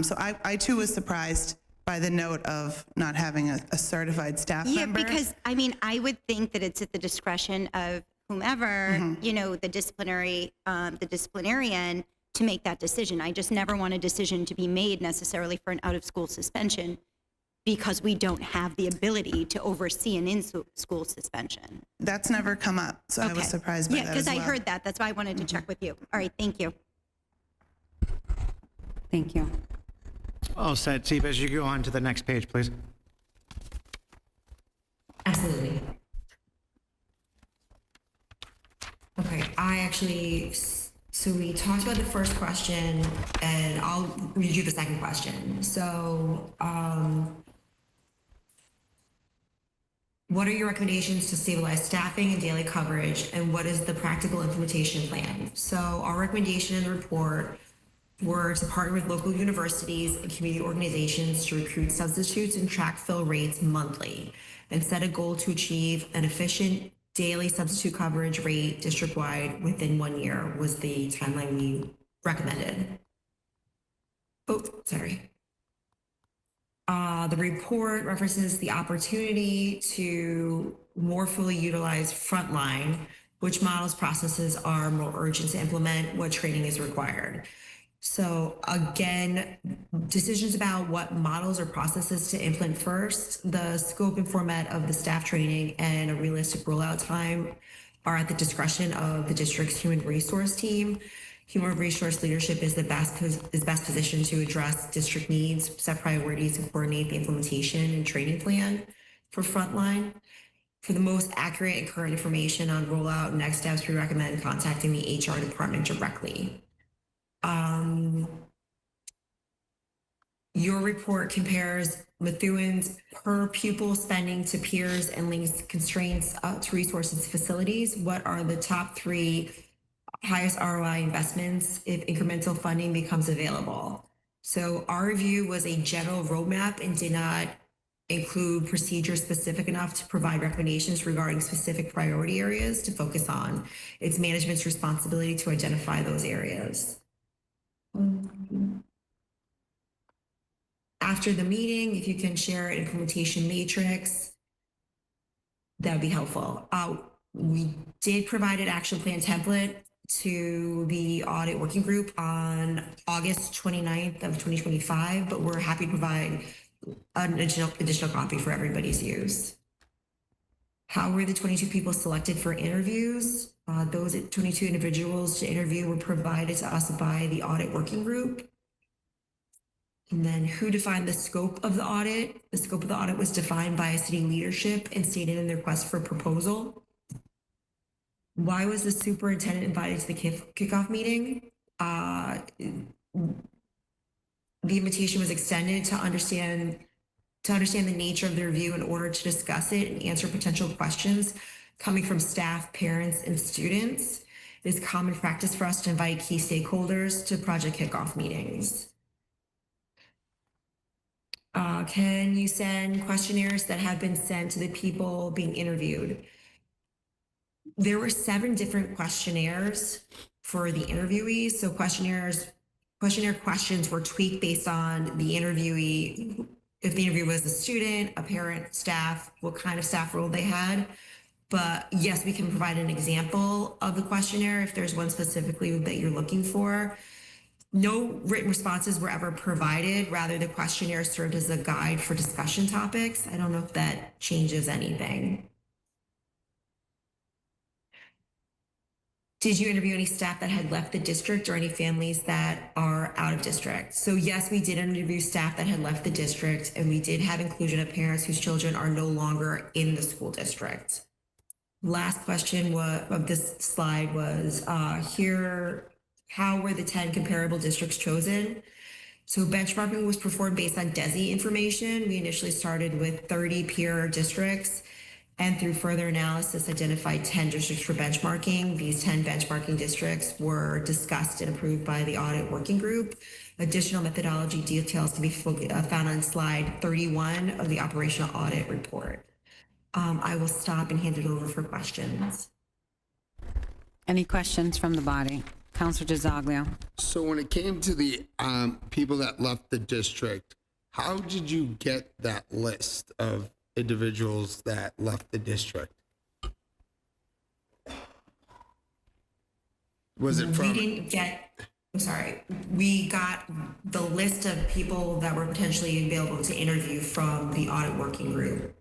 S9: So I too was surprised by the note of not having a certified staff member.
S2: Yeah, because I would think that it's at the discretion of whomever, the disciplinarian to make that decision. I just never want a decision to be made necessarily for an out of school suspension because we don't have the ability to oversee an in-school suspension.
S9: That's never come up, so I was
S2: Okay.
S9: surprised by
S2: Yeah,
S9: that
S2: because
S9: as
S2: I
S9: well.
S2: heard that. That's why I wanted to check with you. All right, thank you.
S3: Thank you.
S5: All set. Seabas, you go on to the next page, please.
S7: Absolutely. Okay, so we talked about the first question, and I'll read you the second question. So, what are your recommendations to stabilize staffing and daily coverage, and what is the practical implementation plan? So, our recommendation in the report were to partner with local universities and community organizations to recruit substitutes and track fill rates monthly, and set a goal to achieve an efficient daily substitute coverage rate district-wide within 1 year was the timeline we recommended. Oh, sorry. The report references the opportunity to more fully utilize frontline, which models processes are more urgent to implement, what training is required. So again, decisions about what models or processes to implement first, the scope and format of the staff training, and a realistic rollout time are at the discretion of the district's human resource team. Human resource leadership is best positioned to address district needs, set priorities, and coordinate the implementation and training plan for frontline. For the most accurate and current information on rollout and next steps, we recommend contacting the HR department directly. Your report compares Methuen's per pupil spending to peers and links constraints to resources and facilities. What are the top 3 highest ROI investments if incremental funding becomes available? So our review was a general roadmap and did not include procedures specific enough to provide recommendations regarding specific priority areas to focus on. It's management's responsibility to identify those areas. After the meeting, if you can share an implementation matrix, that would be helpful. We did provide an action plan template to the audit working group on August 29th of 2025, but we're happy to provide an additional copy for everybody's use. How were the 22 people selected for interviews? Those 22 individuals to interview were provided to us by the audit working group. And then who defined the scope of the audit? The scope of the audit was defined by city leadership and stated in the request for proposal. Why was the superintendent invited to the kickoff meeting? The invitation was extended to understand the nature of the review in order to discuss it and answer potential questions coming from staff, parents, and students. It is common practice for us to invite key stakeholders to project kickoff meetings. Can you send questionnaires that have been sent to the people being interviewed? There were 7 different questionnaires for the interviewees. So questionnaire questions were tweaked based on the interviewee, if the interview was a student, a parent, staff, what kind of staff role they had. But yes, we can provide an example of the questionnaire if there's one specifically that you're looking for. No written responses were ever provided. Rather, the questionnaire served as a guide for discussion topics. I don't know if that changes anything. Did you interview any staff that had left the district or any families that are out of district? So yes, we did interview staff that had left the district, and we did have inclusion of parents whose children are no longer in the school district. Last question of this slide was how were the 10 comparable districts chosen? So benchmarking was performed based on DESI information. We initially started with 30 peer districts and through further analysis identified 10 districts for benchmarking. These 10 benchmarking districts were discussed and approved by the audit working group. Additional methodology details to be found on slide 31 of the operational audit report. I will stop and hand it over for questions.
S1: Any questions from the body? Councilor DiZoglio.
S10: So when it came to the people that left the district, how did you get that list of individuals that left the district? Was it from?
S7: We didn't get sorry, we got the list of people that were potentially available to interview from the audit working group.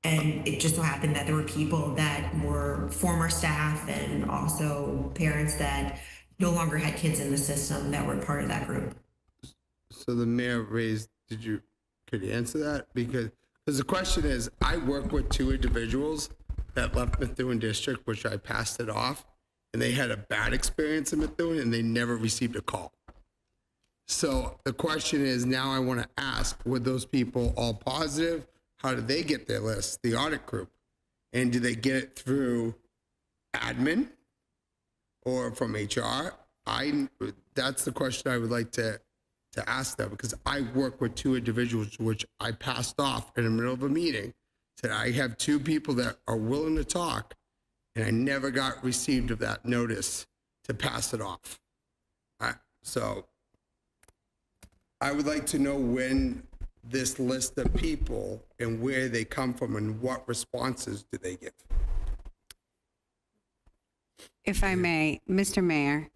S7: And it just so happened that there were people that were former staff and also parents that no longer had kids in the system that were part of that group.
S10: So the mayor raised, could you answer that? Because the question is, I work with two individuals that left Methuen district, which I passed it off, and they had a bad experience in Methuen and they never received a call. So the question is, now I want to ask, were those people all positive? How did they get their list, the audit group? And did they get it through admin or from HR? That's the question I would like to ask them, because I work with two individuals, which I passed off in the middle of a meeting, said I have two people that are willing to talk, and I never got received of that notice to pass it off. So I would like to know when this list of people and where they come from and what responses do they give.
S1: If I may, Mr. Mayor,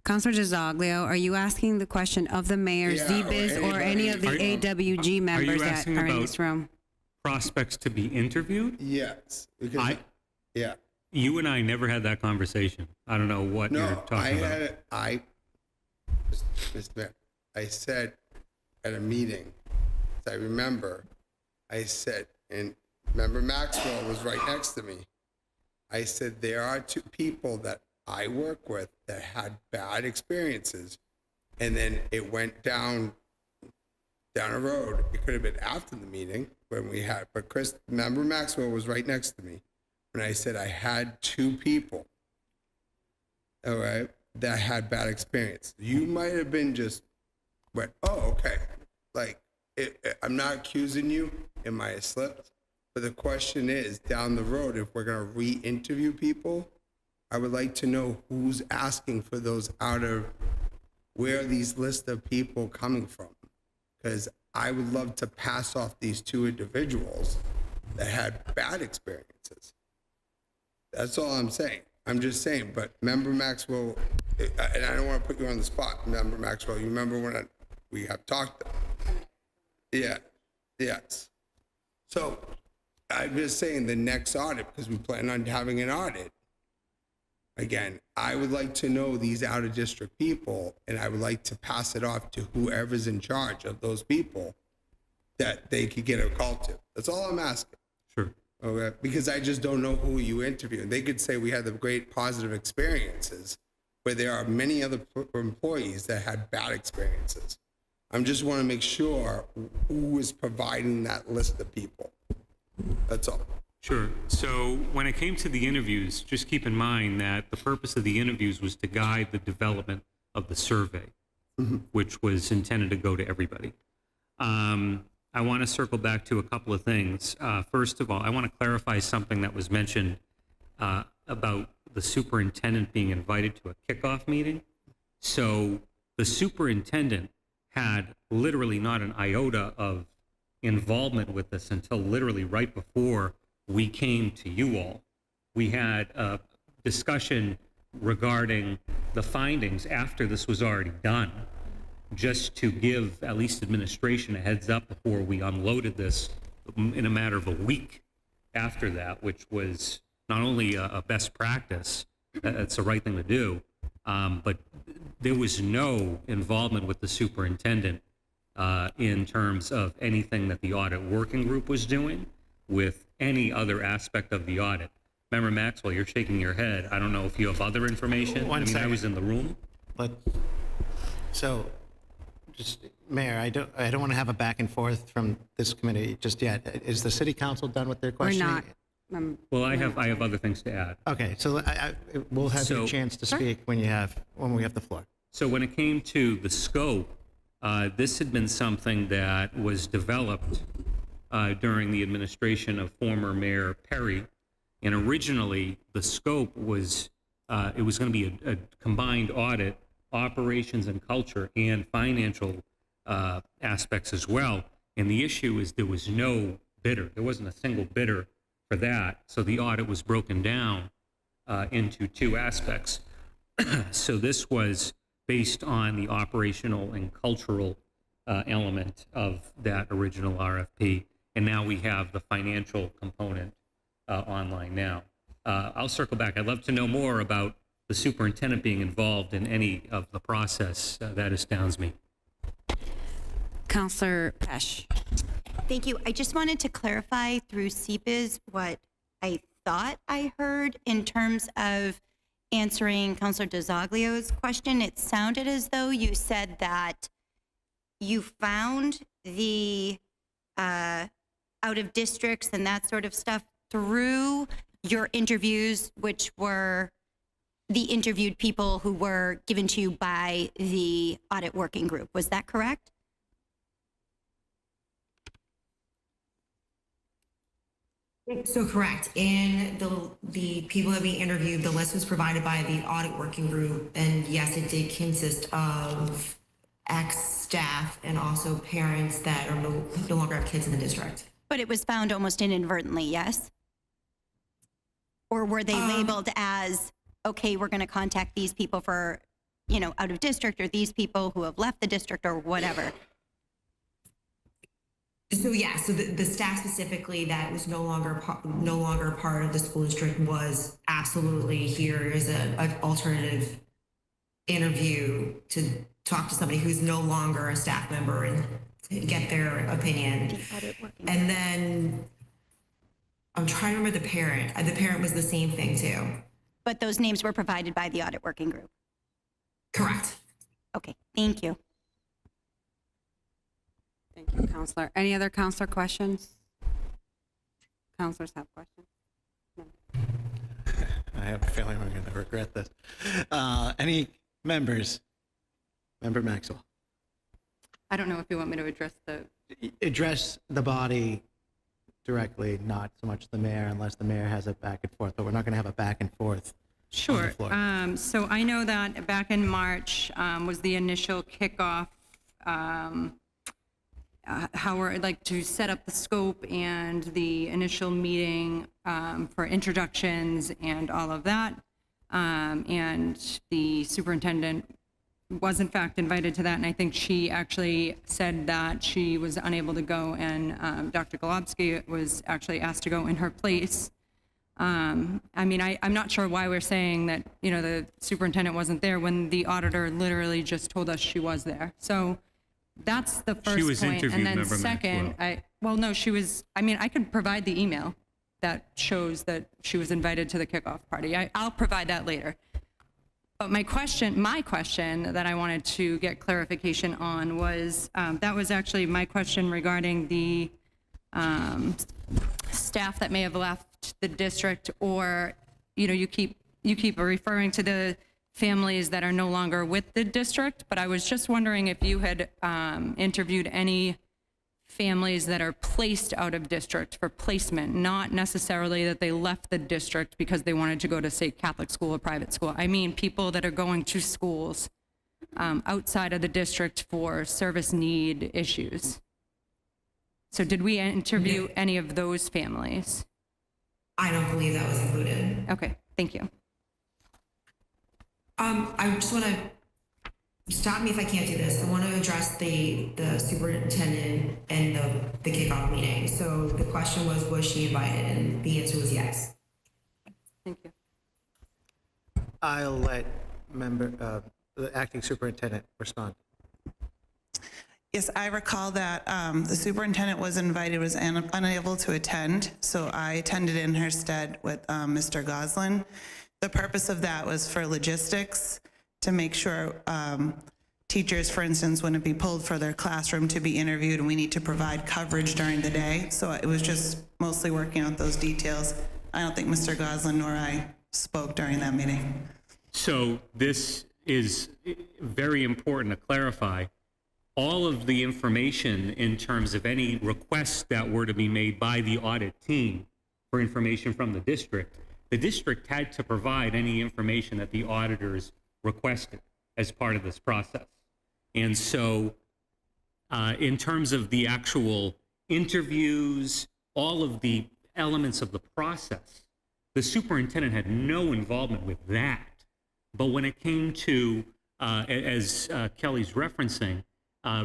S1: Councilor DiZoglio, are you asking the question of the mayor,
S10: Yeah,
S1: ZBIZ, or any of the AWG members that
S6: asking
S1: are in
S6: about-
S1: this room?
S6: Prospects to be intervied?
S10: Yes, because yeah.
S6: You and I never had that conversation. I don't know what you're
S10: No,
S6: talking about.
S10: Mr. Mayor, I said at a meeting, I remember, I said, and member Maxwell was right next to me. I said, there are two people that I work with that had bad experiences, and then it went down a road. It could have been after the meeting when we had, but member Maxwell was right next to me when I said I had two people, all right, that had bad experience. You might have been just went, oh, okay, like, I'm not accusing you, it might have slipped, but the question is, down the road, if we're gonna re-interview people, I would like to know who's asking for those where are these list of people coming from? Because I would love to pass off these two individuals that had bad experiences. That's all I'm saying. I'm just saying, but member Maxwell, and I don't want to put you on the spot, member Maxwell, you remember when we have talked? Yeah, yes. So I'm just saying the next audit, because we plan on having an audit. Again, I would like to know these out of district people, and I would like to pass it off to whoever's in charge of those people that they could get a call to. That's all I'm asking.
S6: Sure.
S10: Okay, because I just don't know who you interview. They could say we had the great positive experiences, but there are many other employees that had bad experiences. I just want to make sure who is providing that list of people. That's all.
S6: Sure. So when it came to the interviews, just keep in mind that the purpose of the interviews was to guide the development of the survey, which was intended to go to everybody. I want to circle back to a couple of things. First of all, I want to clarify something that was mentioned about the superintendent being invited to a kickoff meeting. So the superintendent had literally not an iota of involvement with this until literally right before we came to you all. We had a discussion regarding the findings after this was already done, just to give at least administration a heads up before we unloaded this in a matter of a week after that, which was not only a best practice, that's the right thing to do, but there was no involvement with the superintendent in terms of anything that the audit working group was doing with any other aspect of the audit. Member Maxwell, you're shaking your head. I don't know if you have other information.
S5: One
S6: I
S5: second.
S6: was in the room.
S5: So, just, Mayor, I don't want to have a back and forth from this committee just yet. Is the city council done with their
S1: We're
S5: questioning?
S1: not.
S6: Well, I have other things to add.
S5: Okay, so we'll have you a
S6: So-
S5: chance to speak when we have the floor.
S6: So when it came to the scope, this had been something that was developed during the administration of former Mayor Perry. And originally, the scope was, it was going to be a combined audit, operations and culture, and financial aspects as well. And the issue is there was no bidder. There wasn't a single bidder for that. So the audit was broken down into two aspects. So this was based on the operational and cultural element of that original RFP. And now we have the financial component online now. I'll circle back. I'd love to know more about the superintendent being involved in any of the process. That astounds me.
S3: Counselor Pesh.
S2: Thank you. I just wanted to clarify through CBIZ what I thought I heard in terms of answering Counselor DeZoglio's question. It sounded as though you said that you found the out of districts and that sort of stuff through your interviews, which were the interviewed people who were given to you by the audit working group. Was that correct?
S7: So correct. In the people that we interviewed, the list was provided by the audit working group, and yes, it did consist of ex-staff and also parents that are no longer have kids in the district.
S2: But it was found almost inadvertently, yes? Or were they labeled as, okay, we're going to contact these people for, out of district, or these people who have left the district, or whatever?
S7: So yeah, so the staff specifically that was no longer part of the school district was absolutely here is an alternative interview to talk to somebody who's no longer a staff member and get their opinion. And then I'm trying to remember the parent. The parent was the same thing too.
S2: But those names were provided by the audit working group?
S7: Correct.
S2: Okay, thank you.
S3: Thank you, Counselor. Any other counselor questions? Counselors have questions?
S5: I have a feeling we're going to regret this. Any members? Member Maxwell.
S8: I don't know if you want me to address
S5: Address the body directly, not so much the mayor, unless the mayor has a back and forth, but we're not going to have a back and forth.
S8: Sure.
S5: On the floor.
S8: So I know that back in March was the initial kickoff, how we're like to set up the scope and the initial meeting for introductions and all of that. And the superintendent was in fact invited to that, and I think she actually said that she was unable to go, and Dr. Golubsky was actually asked to go in her place. I'm not sure why we're saying that, the superintendent wasn't there when the auditor literally just told us she was there. So that's the first
S6: She was
S8: point.
S6: interviewed,
S8: And then
S6: Member
S8: second,
S6: Maxwell.
S8: she was, I could provide the email that shows that she was invited to the kickoff party. I'll provide that later. But my question that I wanted to get clarification on was, that was actually my question regarding the staff that may have left the district, or, you keep referring to the families that are no longer with the district, but I was just wondering if you had interviewed any families that are placed out of district for placement, not necessarily that they left the district because they wanted to go to, say, Catholic school or private school. I mean people that are going to schools outside of the district for service need issues. So did we interview any of those families?
S7: I don't believe that was included.
S8: Okay, thank you.
S7: I just want to stop me if I can't do this. I want to address the superintendent and the kickoff meeting. So the question was she invited? And the answer was yes.
S8: Thank you.
S5: I'll let the acting superintendent respond.
S9: Yes, I recall that the superintendent was invited, was unable to attend, so I attended in her stead with Mr. Goslin. The purpose of that was for logistics, to make sure teachers, for instance, wouldn't be pulled for their classroom to be interviewed, and we need to provide coverage during the day. So it was just mostly working out those details. I don't think Mr. Goslin nor I spoke during that meeting.
S6: So this is very important to clarify. All of the information in terms of any requests that were to be made by the audit team for information from the district had to provide any information that the auditors requested as part of this process. And so in terms of the actual interviews, all of the elements of the process, the superintendent had no involvement with that. But when it came to as Kelly's referencing,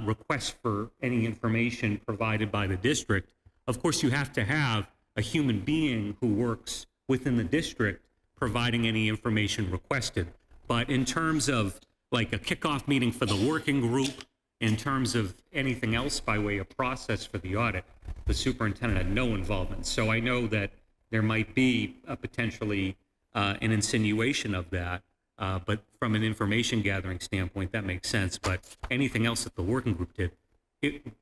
S6: requests for any information provided by the district, of course, you have to have a human being who works within the district providing any information requested. But in terms of like a kickoff meeting for the working group, in terms of anything else by way of process for the audit, the superintendent had no involvement. So I know that there might be potentially an insinuation of that, but from an information gathering standpoint, that makes sense. But anything else that the working group did,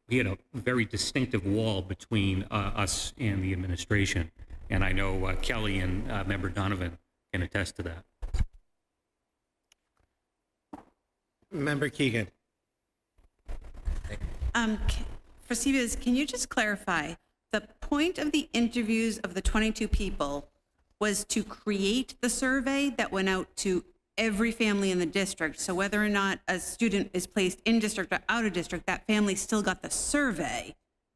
S6: we had a very distinctive wall between us and the administration. And I know Kelly and Member Donovan can attest to that.
S5: Member Keegan.
S12: For CBIZ, can you just clarify, the point of the interviews of the 22 people was to create the survey that went out to every family in the district. So whether or not a student is placed in district or out of district, that family still got the survey.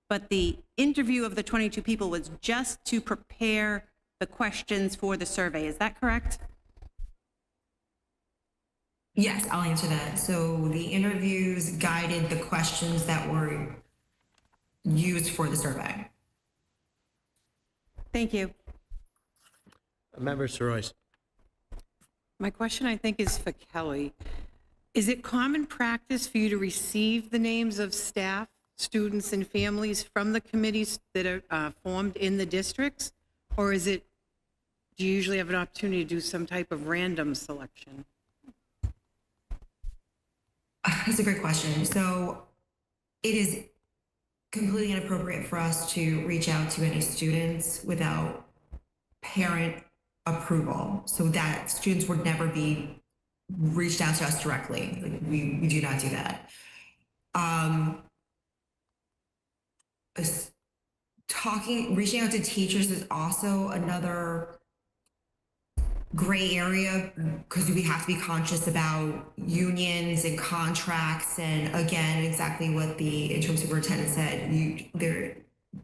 S12: But the interview of the 22 people was just to prepare the questions for the survey. Is that correct?
S7: Yes, I'll answer that. So the interviews guided the questions that were used for the survey.
S12: Thank you.
S5: Member Soroyce.
S11: My question, I think, is for Kelly. Is it common practice for you to receive the names of staff, students, and families from the committees that are formed in the districts? Or do you usually have an opportunity to do some type of random selection?
S7: That's a great question. So it is completely inappropriate for us to reach out to any students without parent approval. So that students would never be reached out to us directly. Like we do not do that. Reaching out to teachers is also another gray area because we have to be conscious about unions and contracts, and again, exactly what the interim superintendent said, their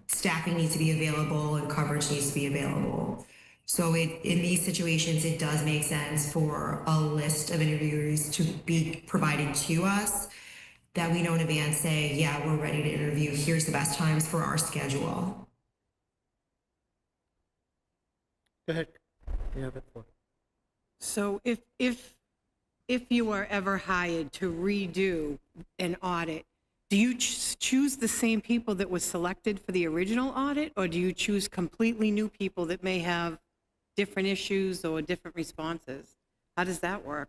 S7: staffing needs to be available and coverage needs to be available. So in these situations, it does make sense for a list of interviewers to be provided to us that we know in advance, say, yeah, we're ready to interview, here's the best times for our schedule.
S5: Go ahead. You have it for.
S11: So if you are ever hired to redo an audit, do you choose the same people that was selected for the original audit, or do you choose completely new people that may have different issues or different responses? How does that work?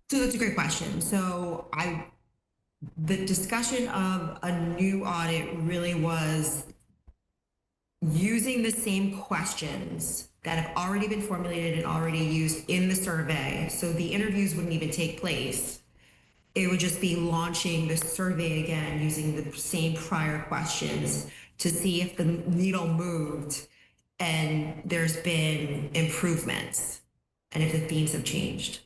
S7: So that's a great question. So the discussion of a new audit really was using the same questions that have already been formulated and already used in the survey. So the interviews wouldn't even take place. It would just be launching the survey again using the same prior questions to see if the needle moved and there's been improvements and if the themes have changed.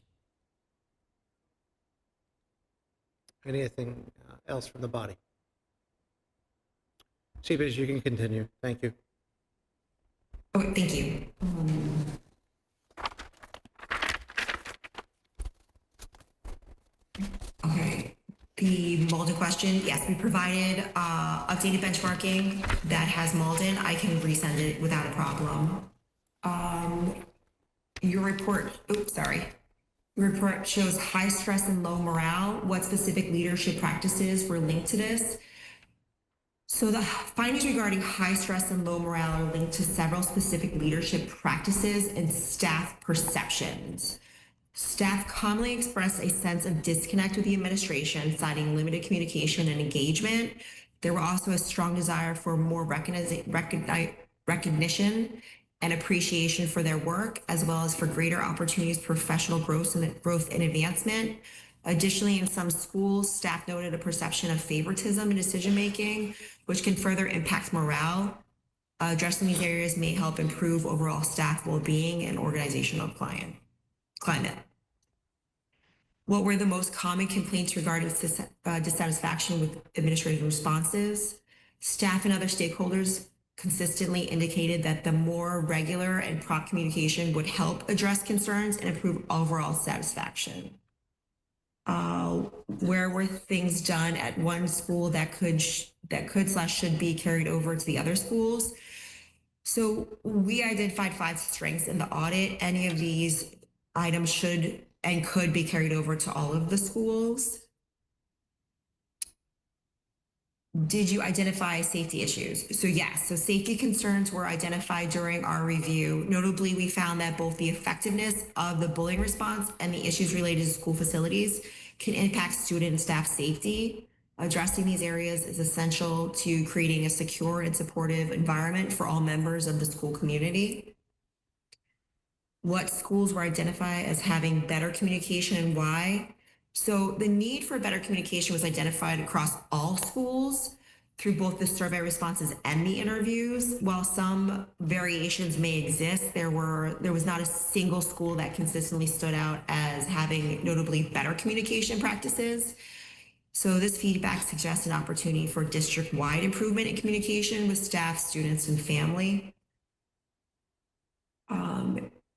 S5: Anything else from the body? CBIZ, you can continue. Thank you.
S7: Okay, thank you. Okay, the Malden question, yes, we provided updated benchmarking that has Malden. I can resend it without a problem. Your report, Your report shows high stress and low morale. What specific leadership practices were linked to this? So the findings regarding high stress and low morale are linked to several specific leadership practices and staff perceptions. Staff commonly express a sense of disconnect with the administration, citing limited communication and engagement. There were also a strong desire for more recognition and appreciation for their work, as well as for greater opportunities for professional growth and advancement. Additionally, in some schools, staff noted a perception of favoritism in decision-making, which can further impact morale. Addressing these areas may help improve overall staff well-being and organizational climate. What were the most common complaints regarding dissatisfaction with administrative responses? Staff and other stakeholders consistently indicated that the more regular and prompt communication would help address concerns and improve overall satisfaction. Where were things done at one school that could/should be carried over to the other schools? So we identified 5 strengths in the audit. Any of these items should and could be carried over to all of the schools. Did you identify safety issues? So yes, so safety concerns were identified during our review. Notably, we found that both the effectiveness of the bullying response and the issues related to school facilities can impact student and staff safety. Addressing these areas is essential to creating a secure and supportive environment for all members of the school community. What schools were identified as having better communication and why? So the need for better communication was identified across all schools through both the survey responses and the interviews. While some variations may exist, there was not a single school that consistently stood out as having notably better communication practices. So this feedback suggests an opportunity for district-wide improvement in communication with staff, students, and family.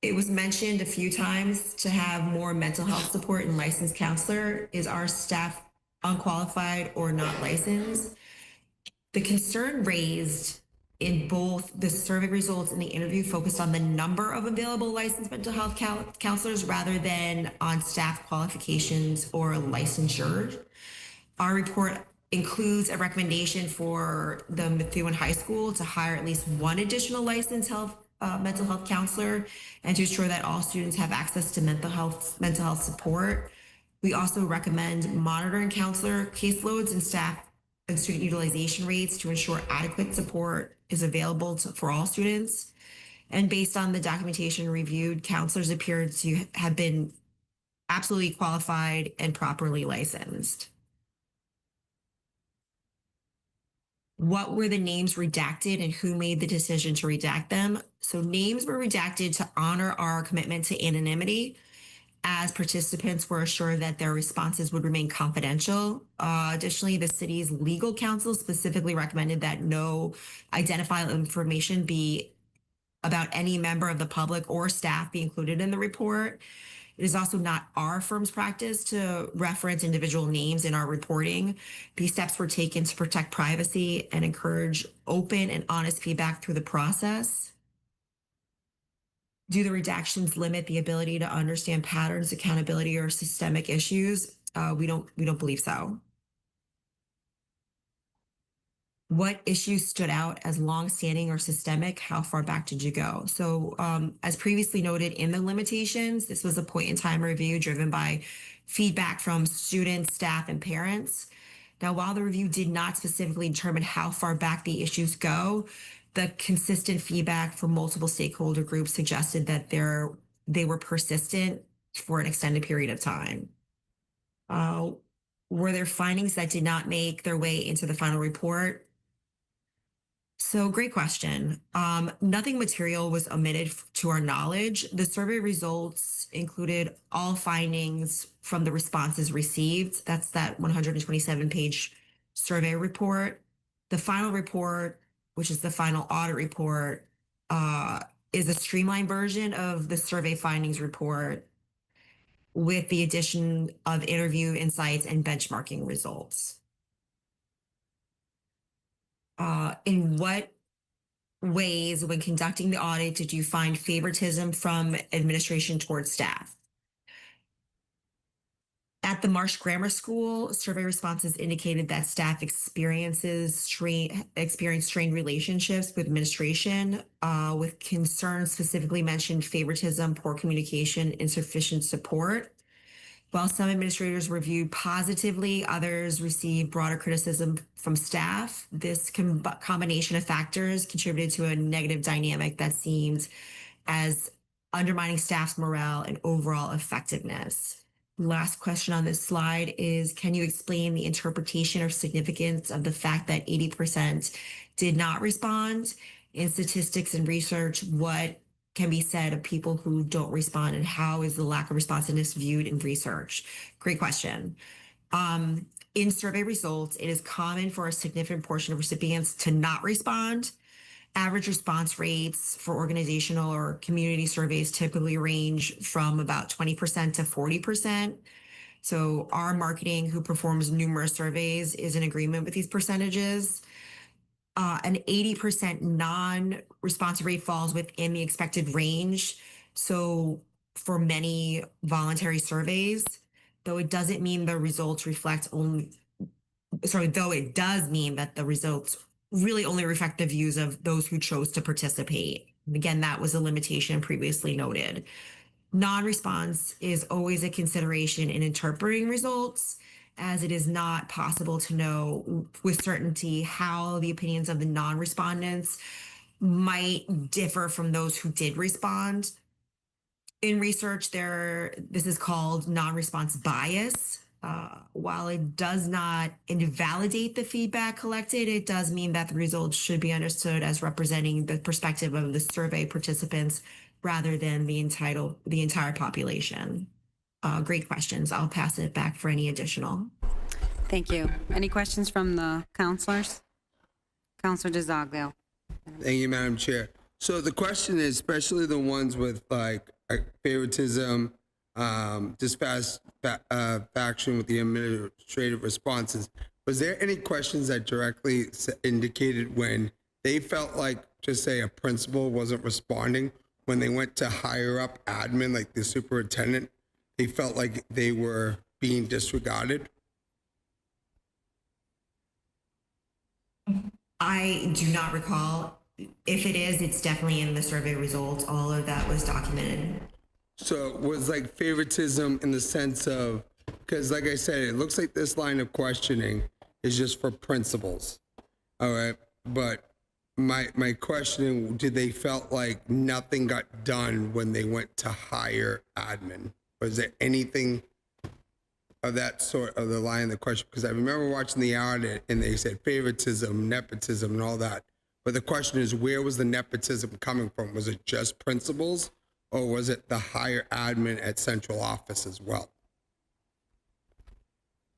S7: It was mentioned a few times to have more mental health support and licensed counselor. Is our staff unqualified or not licensed? The concern raised in both the survey results and the interview focused on the number of available licensed mental health counselors rather than on staff qualifications or licensure. Our report includes a recommendation for the Methuen High School to hire at least one additional licensed mental health counselor and to ensure that all students have access to mental health support. We also recommend monitoring counselor caseloads and staff and student utilization rates to ensure adequate support is available for all students. And based on the documentation reviewed, counselors appear to have been absolutely qualified and properly licensed. What were the names redacted and who made the decision to redact them? So names were redacted to honor our commitment to anonymity, as participants were assured that their responses would remain confidential. Additionally, the city's legal counsel specifically recommended that no identifiable information be about any member of the public or staff be included in the report. It is also not our firm's practice to reference individual names in our reporting. These steps were taken to protect privacy and encourage open and honest feedback through the process. Do the redactions limit the ability to understand patterns, accountability, or systemic issues? We don't believe so. What issues stood out as longstanding or systemic? How far back did you go? So as previously noted in the limitations, this was a point in time review driven by feedback from students, staff, and parents. Now, while the review did not specifically determine how far back the issues go, the consistent feedback from multiple stakeholder groups suggested that they were persistent for an extended period of time. Were there findings that did not make their way into the final report? So great question. Nothing material was omitted to our knowledge. The survey results included all findings from the responses received. That's that 127-page survey report. The final report, which is the final audit report, is a streamlined version of the survey findings report with the addition of interview insights and benchmarking results. In what ways, when conducting the audit, did you find favoritism from administration towards staff? At the Marsh Grammar School, survey responses indicated that staff experienced strained relationships with administration, with concerns specifically mentioned favoritism, poor communication, insufficient support. While some administrators were viewed positively, others received broader criticism from staff. This combination of factors contributed to a negative dynamic that seemed as undermining staff's morale and overall effectiveness. Last question on this slide is, can you explain the interpretation or significance of the fact that 80% did not respond? In statistics and research, what can be said of people who don't respond, and how is the lack of responsiveness viewed in research? Great question. In survey results, it is common for a significant portion of recipients to not respond. Average response rates for organizational or community surveys typically range from about 20% to 40%. So our marketing, who performs numerous surveys, is in agreement with these percentages. An 80% non-response rate falls within the expected range. So for many voluntary surveys, though it doesn't mean the results reflect only, though it does mean that the results really only reflect the views of those who chose to participate. Again, that was a limitation previously noted. Non-response is always a consideration in interpreting results, as it is not possible to know with certainty how the opinions of the non-respondents might differ from those who did respond. In research, this is called non-response bias. While it does not invalidate the feedback collected, it does mean that the results should be understood as representing the perspective of the survey participants rather than the entire population. Great questions. I'll pass it back for any additional.
S3: Thank you. Any questions from the counselors? Counselor DeZoglio.
S10: Thank you, Madam Chair. So the question is, especially the ones with like favoritism, dissatisfaction with the administrative responses, was there any questions that directly indicated when they felt like, just say, a principal wasn't responding, when they went to higher up admin, like the superintendent, they felt like they were being disregarded?
S7: I do not recall. If it is, it's definitely in the survey results. All of that was documented.
S10: So it was like favoritism in the sense of, because like I said, it looks like this line of questioning is just for principals. All right. But my questioning, did they felt like nothing got done when they went to hire admin? Was there anything of that sort of the line of the question? Because I remember watching the audit and they said favoritism, nepotism, and all that. But the question is, where was the nepotism coming from? Was it just principals, or was it the higher admin at central office as well?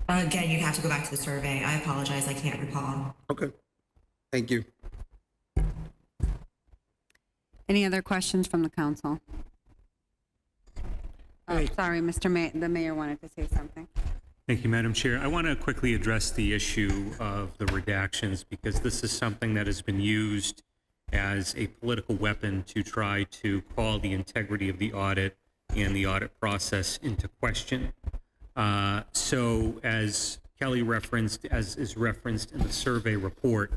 S7: Again, you'd have to go back to the survey. I apologize. I can't recall.
S10: Okay. Thank you.
S3: Any other questions from the council? Oh, sorry, the mayor wanted to say something.
S6: Thank you, Madam Chair. I want to quickly address the issue of the redactions, because this is something that has been used as a political weapon to try to call the integrity of the audit and the audit process into question. So as Kelly referenced, as is referenced in the survey report,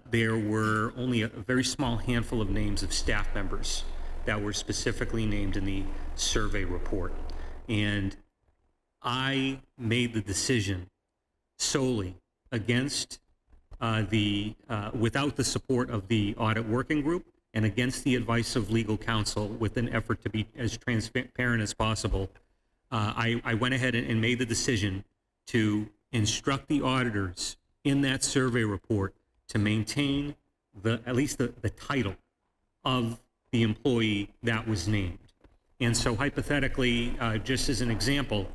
S6: there were only a very small handful of names of staff members that were specifically named in the survey report. And I made the decision solely against without the support of the audit working group and against the advice of legal counsel, with an effort to be as transparent as possible. I went ahead and made the decision to instruct the auditors in that survey report to maintain at least the title of the employee that was named. And so hypothetically, just as an example,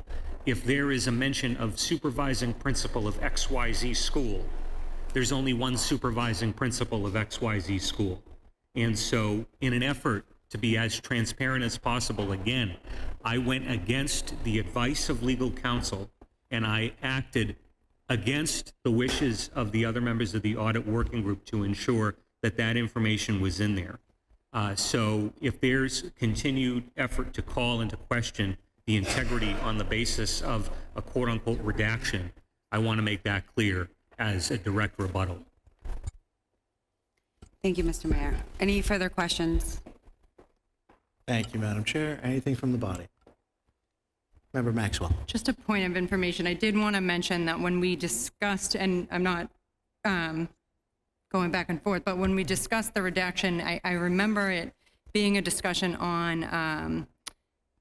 S6: if there is a mention of supervising principal of XYZ school, there's only one supervising principal of XYZ school. And so in an effort to be as transparent as possible, again, I went against the advice of legal counsel, and I acted against the wishes of the other members of the audit working group to ensure that that information was in there. So if there's continued effort to call into question the integrity on the basis of a quote-unquote redaction, I want to make that clear as a direct rebuttal.
S3: Thank you, Mr. Mayor. Any further questions?
S5: Thank you, Madam Chair. Anything from the body? Member Maxwell.
S8: Just a point of information. I did want to mention that when we discussed, and I'm not going back and forth, but when we discussed the redaction, I remember it being a discussion on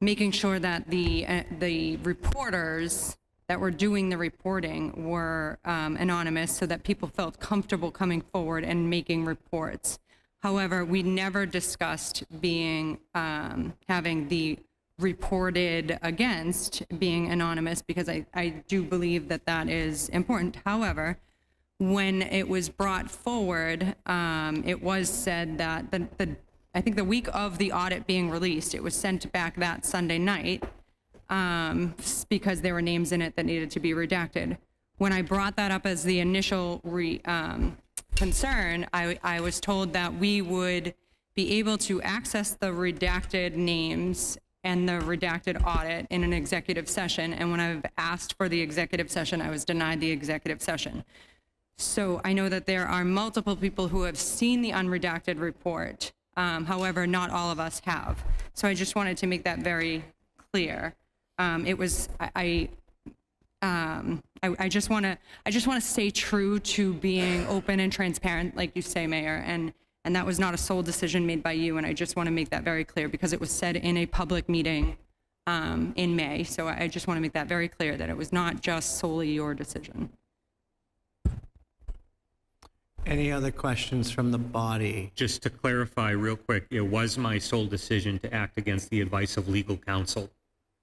S8: making sure that the reporters that were doing the reporting were anonymous, so that people felt comfortable coming forward and making reports. However, we never discussed being having the reported against being anonymous, because I do believe that that is important. However, when it was brought forward, it was said that I think the week of the audit being released, it was sent back that Sunday night, because there were names in it that needed to be redacted. When I brought that up as the initial concern, I was told that we would be able to access the redacted names and the redacted audit in an executive session. And when I've asked for the executive session, I was denied the executive session. So I know that there are multiple people who have seen the unredacted report. However, not all of us have. So I just wanted to make that very clear. I just want to stay true to being open and transparent, like you say, Mayor, and that was not a sole decision made by you, and I just want to make that very clear because it was said in a public meeting in May. So I just want to make that very clear that it was not just solely your decision.
S5: Any other questions from the body?
S6: Just to clarify real quick, it was my sole decision to act against the advice of legal counsel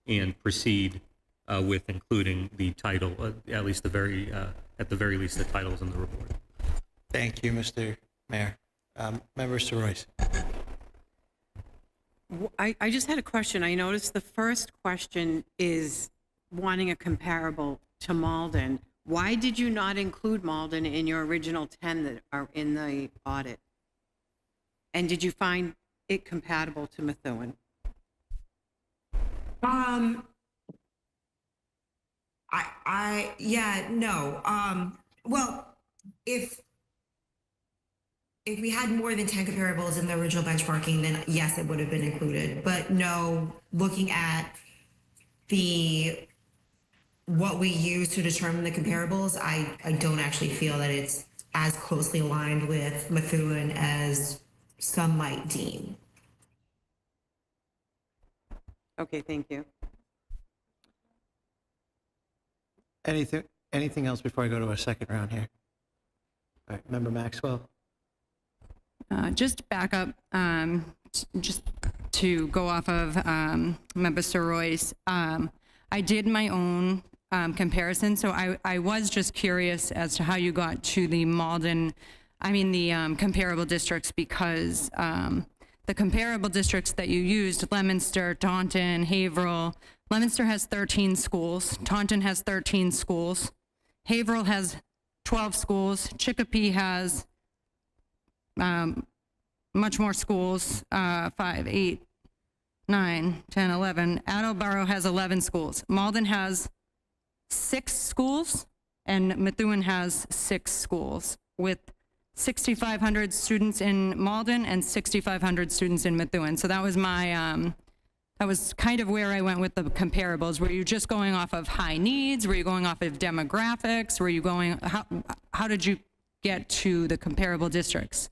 S6: and proceed with including the title, at least at the very least, the titles in the report.
S5: Thank you, Mr. Mayor. Member Royce.
S11: I just had a question. I noticed the first question is wanting a comparable to Malden. Why did you not include Malden in your original 10 that are in the audit? And did you find it compatible to Methuen?
S7: No. Well, if we had more than 10 comparables in the original benchmarking, then yes, it would have been included. But no, looking at what we use to determine the comparables, I don't actually feel that it's as closely aligned with Methuen as some might deem.
S11: Okay, thank you.
S5: Anything else before I go to a second round here? All right, Member Maxwell.
S8: Just back up, just to go off of Member Royce. I did my own comparison, so I was just curious as to how you got to the comparable districts, because the comparable districts that you used, Leominster, Taunton, Haverhill, Leominster has 13 schools, Taunton has 13 schools, Haverhill has 12 schools, Chicopee has much more schools, 5, 8, 9, 10, 11. Attleboro has 11 schools. Malden has 6 schools, and Methuen has 6 schools, with 6,500 students in Malden and 6,500 students in Methuen. So that was my, that was kind of where I went with the comparables. Were you just going off of high needs? Were you going off of demographics? Were you going, how did you get to the comparable districts?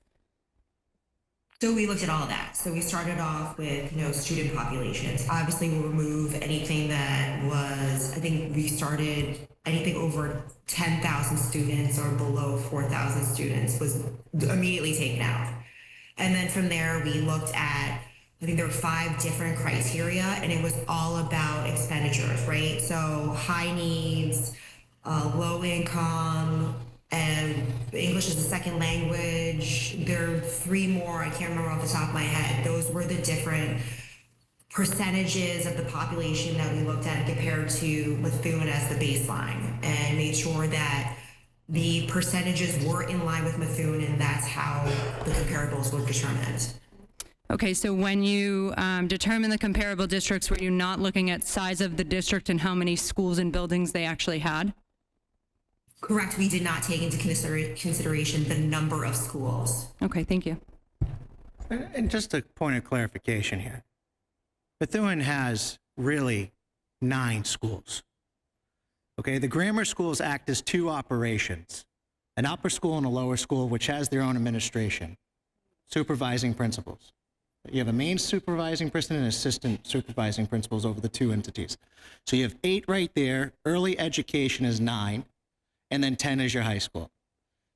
S7: So we looked at all of that. So we started off with, student populations. Obviously, we'll remove anything that was, I think we started anything over 10,000 students or below 4,000 students was immediately taken out. And then from there, we looked at, I think there were 5 different criteria, and it was all about expenditures, right? So high needs, low income, and English as a second language. There are 3 more, I can't remember off the top of my head. Those were the different percentages of the population that we looked at compared to Methuen as the baseline, and made sure that the percentages were in line with Methuen, and that's how the comparables were determined.
S8: Okay, so when you determine the comparable districts, were you not looking at size of the district and how many schools and buildings they actually had?
S7: Correct. We did not take into consideration the number of schools.
S8: Okay, thank you.
S5: And just a point of clarification here. Methuen has really 9 schools. Okay, the grammar schools act as 2 operations, an upper school and a lower school, which has their own administration, supervising principals. You have a main supervising person and assistant supervising principals over the 2 entities. So you have 8 right there. Early education is 9. And then 10 is your high school.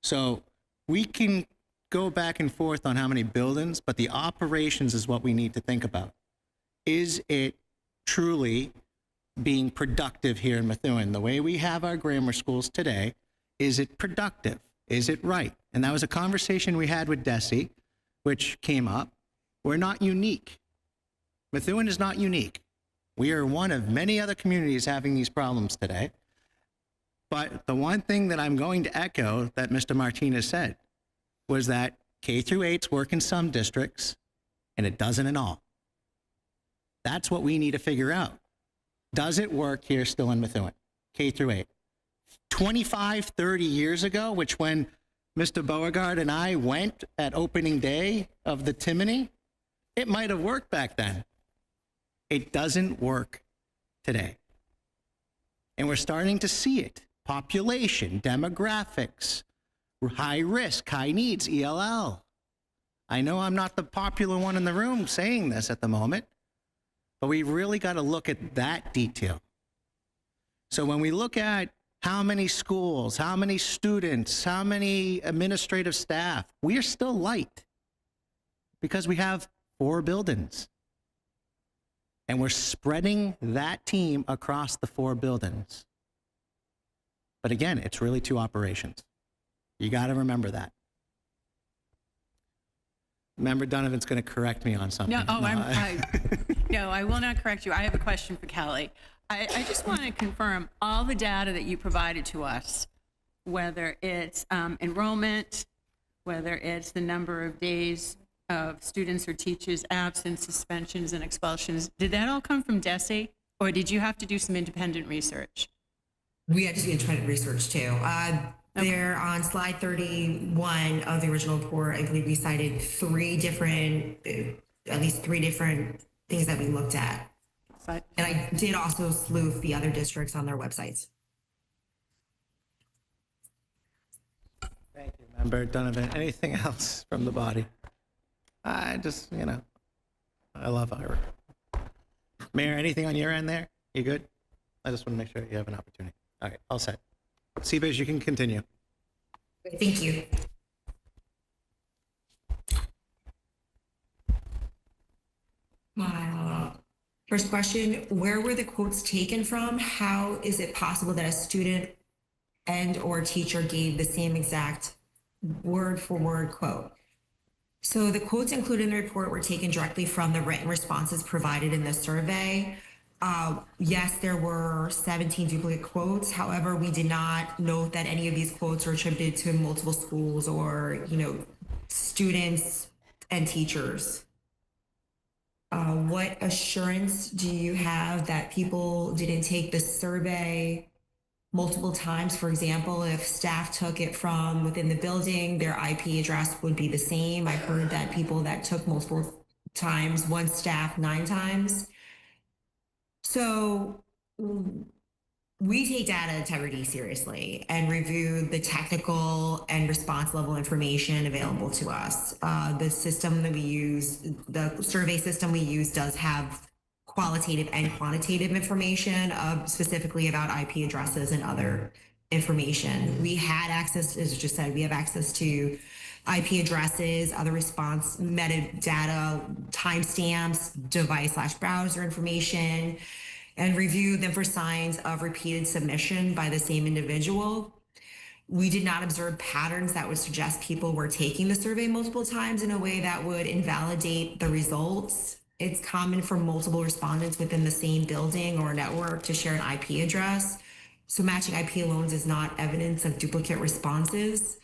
S5: So we can go back and forth on how many buildings, but the operations is what we need to think about. Is it truly being productive here in Methuen? The way we have our grammar schools today, is it productive? Is it right? And that was a conversation we had with Desi, which came up. We're not unique. Methuen is not unique. We are one of many other communities having these problems today. But the one thing that I'm going to echo that Mr. Martinez said was that K through 8s work in some districts and it doesn't in all. That's what we need to figure out. Does it work here still in Methuen, K through 8? 25, 30 years ago, which when Mr. Beauregard and I went at opening day of the Timony, it might have worked back then. It doesn't work today. And we're starting to see it. Population, demographics, high risk, high needs, ELL. I know I'm not the popular one in the room saying this at the moment, but we really got to look at that detail. So when we look at how many schools, how many students, how many administrative staff, we are still light because we have 4 buildings. And we're spreading that team across the 4 buildings. But again, it's really 2 operations. You got to remember that. Member Donovan's going to correct me on something.
S12: No, I will not correct you. I have a question for Kelly. I just want to confirm all the data that you provided to us, whether it's enrollment, whether it's the number of days of students or teachers absent, suspensions and expulsions. Did that all come from DESE, or did you have to do some independent research?
S7: We had to do independent research too. There on slide 31 of the original report, I believe we cited at least three different things that we looked at. And I did also sleuth the other districts on their websites.
S5: Thank you, Member Donovan. Anything else from the body? I just, I love Ira. Mayor, anything on your end there? You good? I just want to make sure you have an opportunity. All right, all set. CBiz, you can continue.
S7: Thank you. First question, where were the quotes taken from? How is it possible that a student and or teacher gave the same exact word for word quote? So the quotes included in the report were taken directly from the written responses provided in the survey. Yes, there were 17 duplicate quotes. However, we did not note that any of these quotes were attributed to multiple schools or, students and teachers. What assurance do you have that people didn't take the survey multiple times? For example, if staff took it from within the building, their IP address would be the same. I heard that people that took multiple times, one staff 9 times. So we take data integrity seriously and review the technical and response level information available to us. The system that we use, the survey system we use, does have qualitative and quantitative information specifically about IP addresses and other information. We had access, as I just said, we have access to IP addresses, other response metadata, timestamps, device/browser information, and review them for signs of repeated submission by the same individual. We did not observe patterns that would suggest people were taking the survey multiple times in a way that would invalidate the results. It's common for multiple respondents within the same building or network to share an IP address. So matching IP alone is not evidence of duplicate responses.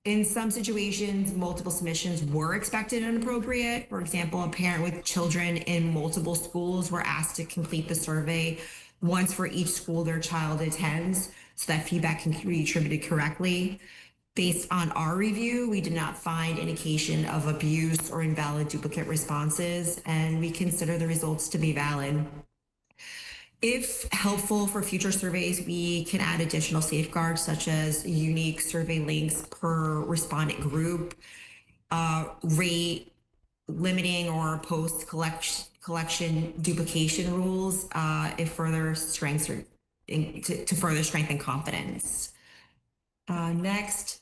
S7: In some situations, multiple submissions were expected and appropriate. For example, a parent with children in multiple schools were asked to complete the survey once for each school their child attends, so that feedback can be attributed correctly. Based on our review, we did not find indication of abuse or invalid duplicate responses, and we consider the results to be valid. If helpful for future surveys, we can add additional safeguards such as unique survey links per respondent group, rate limiting or post collection duplication rules, if further strengths to further strengthen confidence. Next,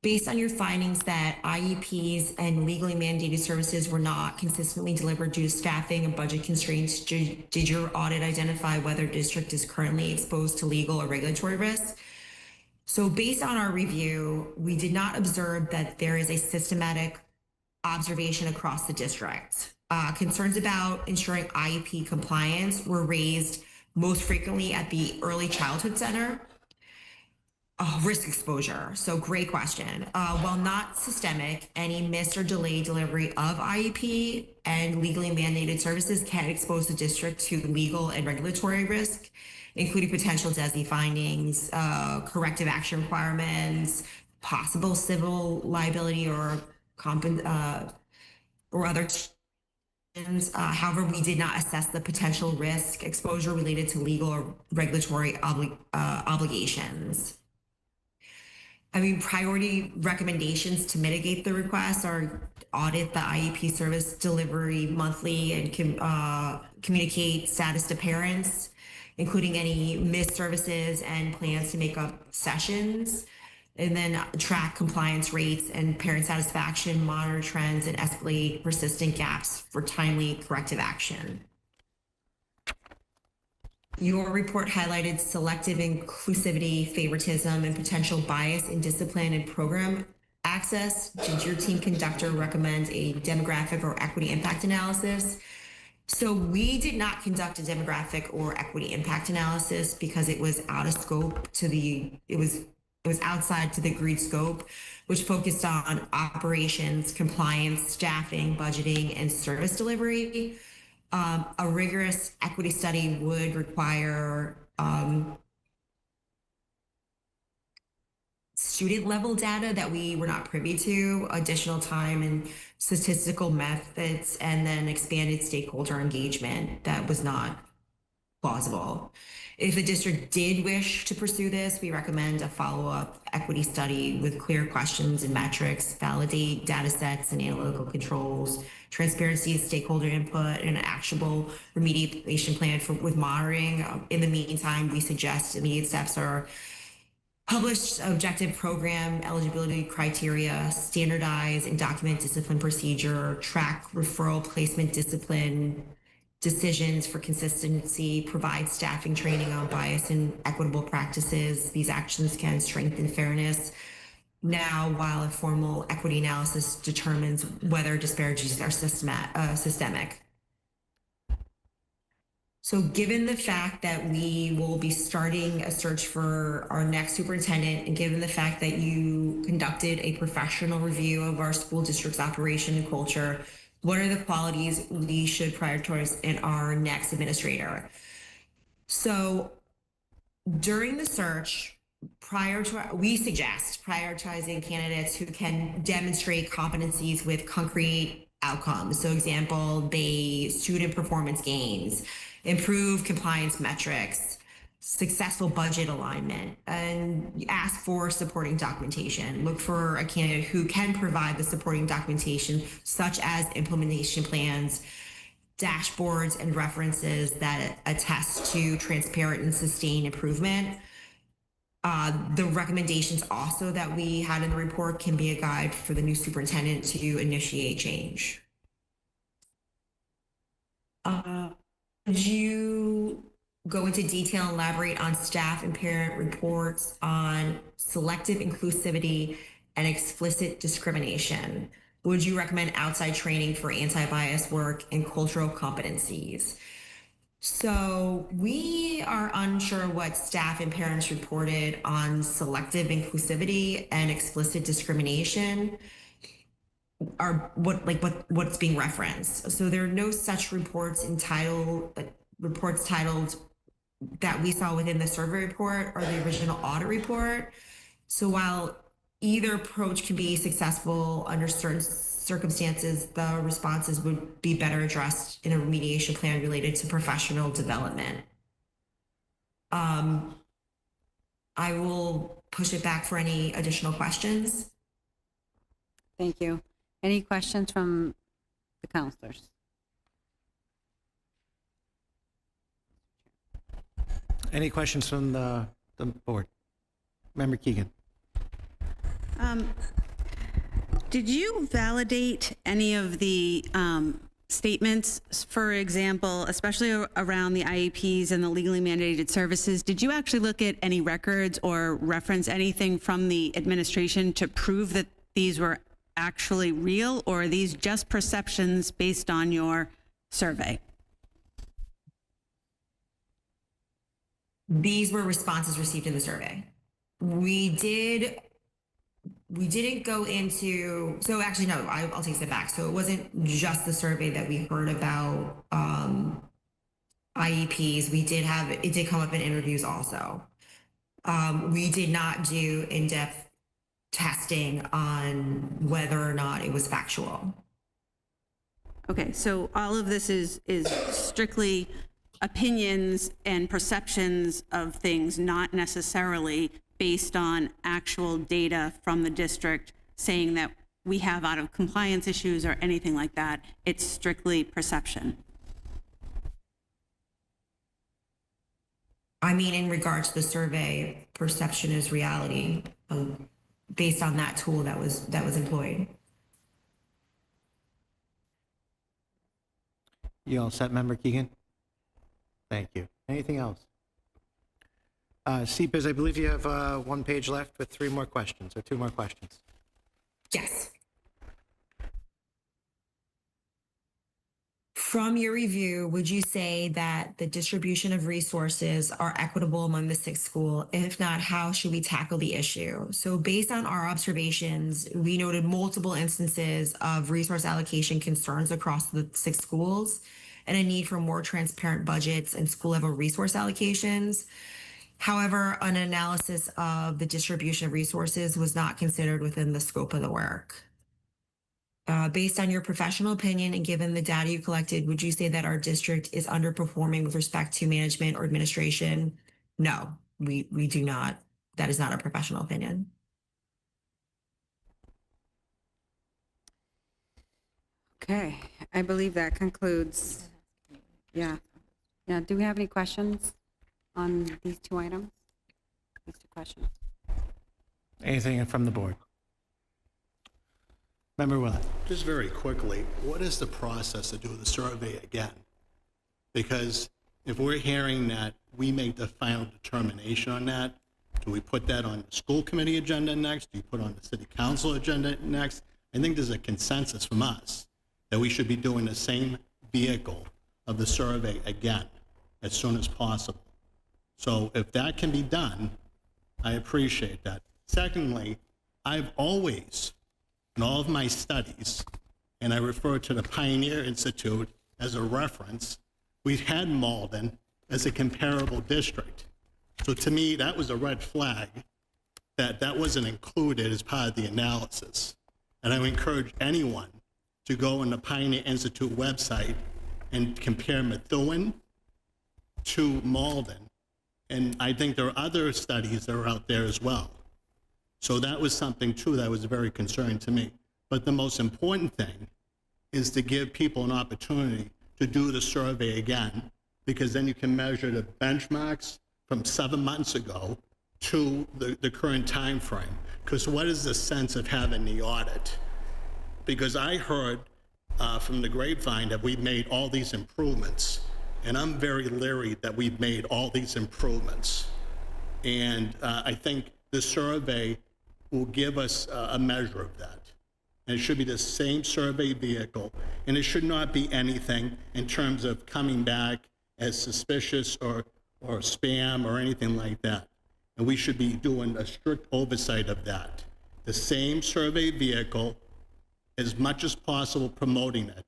S7: based on your findings that IEPs and legally mandated services were not consistently delivered due to staffing and budget constraints, did your audit identify whether district is currently exposed to legal or regulatory risks? So based on our review, we did not observe that there is a systematic observation across the district. Concerns about ensuring IEP compliance were raised most frequently at the Early Childhood Center. Risk exposure. So great question. While not systemic, any missed or delayed delivery of IEP and legally mandated services can expose the district to legal and regulatory risk, including potential DESI findings, corrective action requirements, possible civil liability or other. However, we did not assess the potential risk exposure related to legal or regulatory obligations. I mean, priority recommendations to mitigate the request are audit the IEP service delivery monthly and communicate status to parents, including any missed services and plans to make up sessions, and then track compliance rates and parent satisfaction, monitor trends, and escalate persistent gaps for timely corrective action. Your report highlighted selective inclusivity, favoritism, and potential bias in discipline and program access. Did your team conduct or recommend a demographic or equity impact analysis? So we did not conduct a demographic or equity impact analysis because it was out of scope it was outside to the agreed scope, which focused on operations, compliance, staffing, budgeting, and service delivery. A rigorous equity study would require student level data that we were not privy to, additional time and statistical methods, and then expanded stakeholder engagement that was not plausible. If the district did wish to pursue this, we recommend a follow-up equity study with clear questions and metrics, validate data sets and analytical controls, transparency of stakeholder input, and an actionable remediation plan with monitoring. In the meantime, we suggest immediate steps are publish objective program eligibility criteria, standardize and document discipline procedure, track referral placement discipline decisions for consistency, provide staffing training on bias and equitable practices. These actions can strengthen fairness now, while a formal equity analysis determines whether disparities are systemic. So given the fact that we will be starting a search for our next superintendent, and given the fact that you conducted a professional review of our school district's operation and culture, what are the qualities we should prioritize in our next administrator? So during the search, we suggest prioritizing candidates who can demonstrate competencies with concrete outcomes. So example, student performance gains, improve compliance metrics, successful budget alignment, and ask for supporting documentation. Look for a candidate who can provide the supporting documentation, such as implementation plans, dashboards, and references that attest to transparent and sustained improvement. The recommendations also that we had in the report can be a guide for the new superintendent to initiate change. Could you go into detail and elaborate on staff and parent reports on selective inclusivity and explicit discrimination? Would you recommend outside training for anti-bias work and cultural competencies? So we are unsure what staff and parents reported on selective inclusivity and explicit discrimination are what's being referenced. So there are no such reports titled that we saw within the survey report or the original audit report. So while either approach can be successful under certain circumstances, the responses would be better addressed in a remediation plan related to professional development. I will push it back for any additional questions.
S3: Thank you. Any questions from the counselors?
S5: Any questions from the board? Member Keegan.
S13: Did you validate any of the statements, for example, especially around the IEPs and the legally mandated services? Did you actually look at any records or reference anything from the administration to prove that these were actually real, or are these just perceptions based on your survey?
S7: These were responses received in the survey. We didn't go into, so actually, no, I'll take a step back. So it wasn't just the survey that we heard about IEPs. It did come up in interviews also. We did not do in-depth testing on whether or not it was factual.
S13: Okay, so all of this is strictly opinions and perceptions of things, not necessarily based on actual data from the district saying that we have out of compliance issues or anything like that. It's strictly perception.
S7: I mean, in regards to the survey, perception is reality, based on that tool that was employed.
S5: You all set, Member Keegan? Thank you. Anything else? CPIZ, I believe you have 1 page left with 3 more questions or 2 more questions.
S7: Yes. From your review, would you say that the distribution of resources are equitable among the 6 schools? If not, how should we tackle the issue? So based on our observations, we noted multiple instances of resource allocation concerns across the 6 schools and a need for more transparent budgets and school level resource allocations. However, an analysis of the distribution of resources was not considered within the scope of the work. Based on your professional opinion and given the data you collected, would you say that our district is underperforming with respect to management or administration? No, we do not. That is not our professional opinion.
S3: Okay, I believe that concludes. Yeah. Yeah, do we have any questions on these 2 items? These 2 questions.
S5: Anything from the board? Member Willett.
S14: Just very quickly, what is the process to do the survey again? Because if we're hearing that we make the final determination on that, do we put that on the school committee agenda next? Do you put it on the city council agenda next? I think there's a consensus from us that we should be doing the same vehicle of the survey again as soon as possible. So if that can be done, I appreciate that. Secondly, I've always, in all of my studies, and I refer to the Pioneer Institute as a reference, we've had Malden as a comparable district. So to me, that was a red flag that that wasn't included as part of the analysis. And I would encourage anyone to go on the Pioneer Institute website and compare Methuen to Malden. And I think there are other studies that are out there as well. So that was something, too, that was very concerning to me. But the most important thing is to give people an opportunity to do the survey again, because then you can measure the benchmarks from 7 months ago to the current time frame. Because what is the sense of having the audit? Because I heard from the grapevine that we've made all these improvements, and I'm very leery that we've made all these improvements. And I think the survey will give us a measure of that. And it should be the same survey vehicle, and it should not be anything in terms of coming back as suspicious or spam or anything like that. And we should be doing a strict oversight of that. The same survey vehicle, as much as possible promoting it.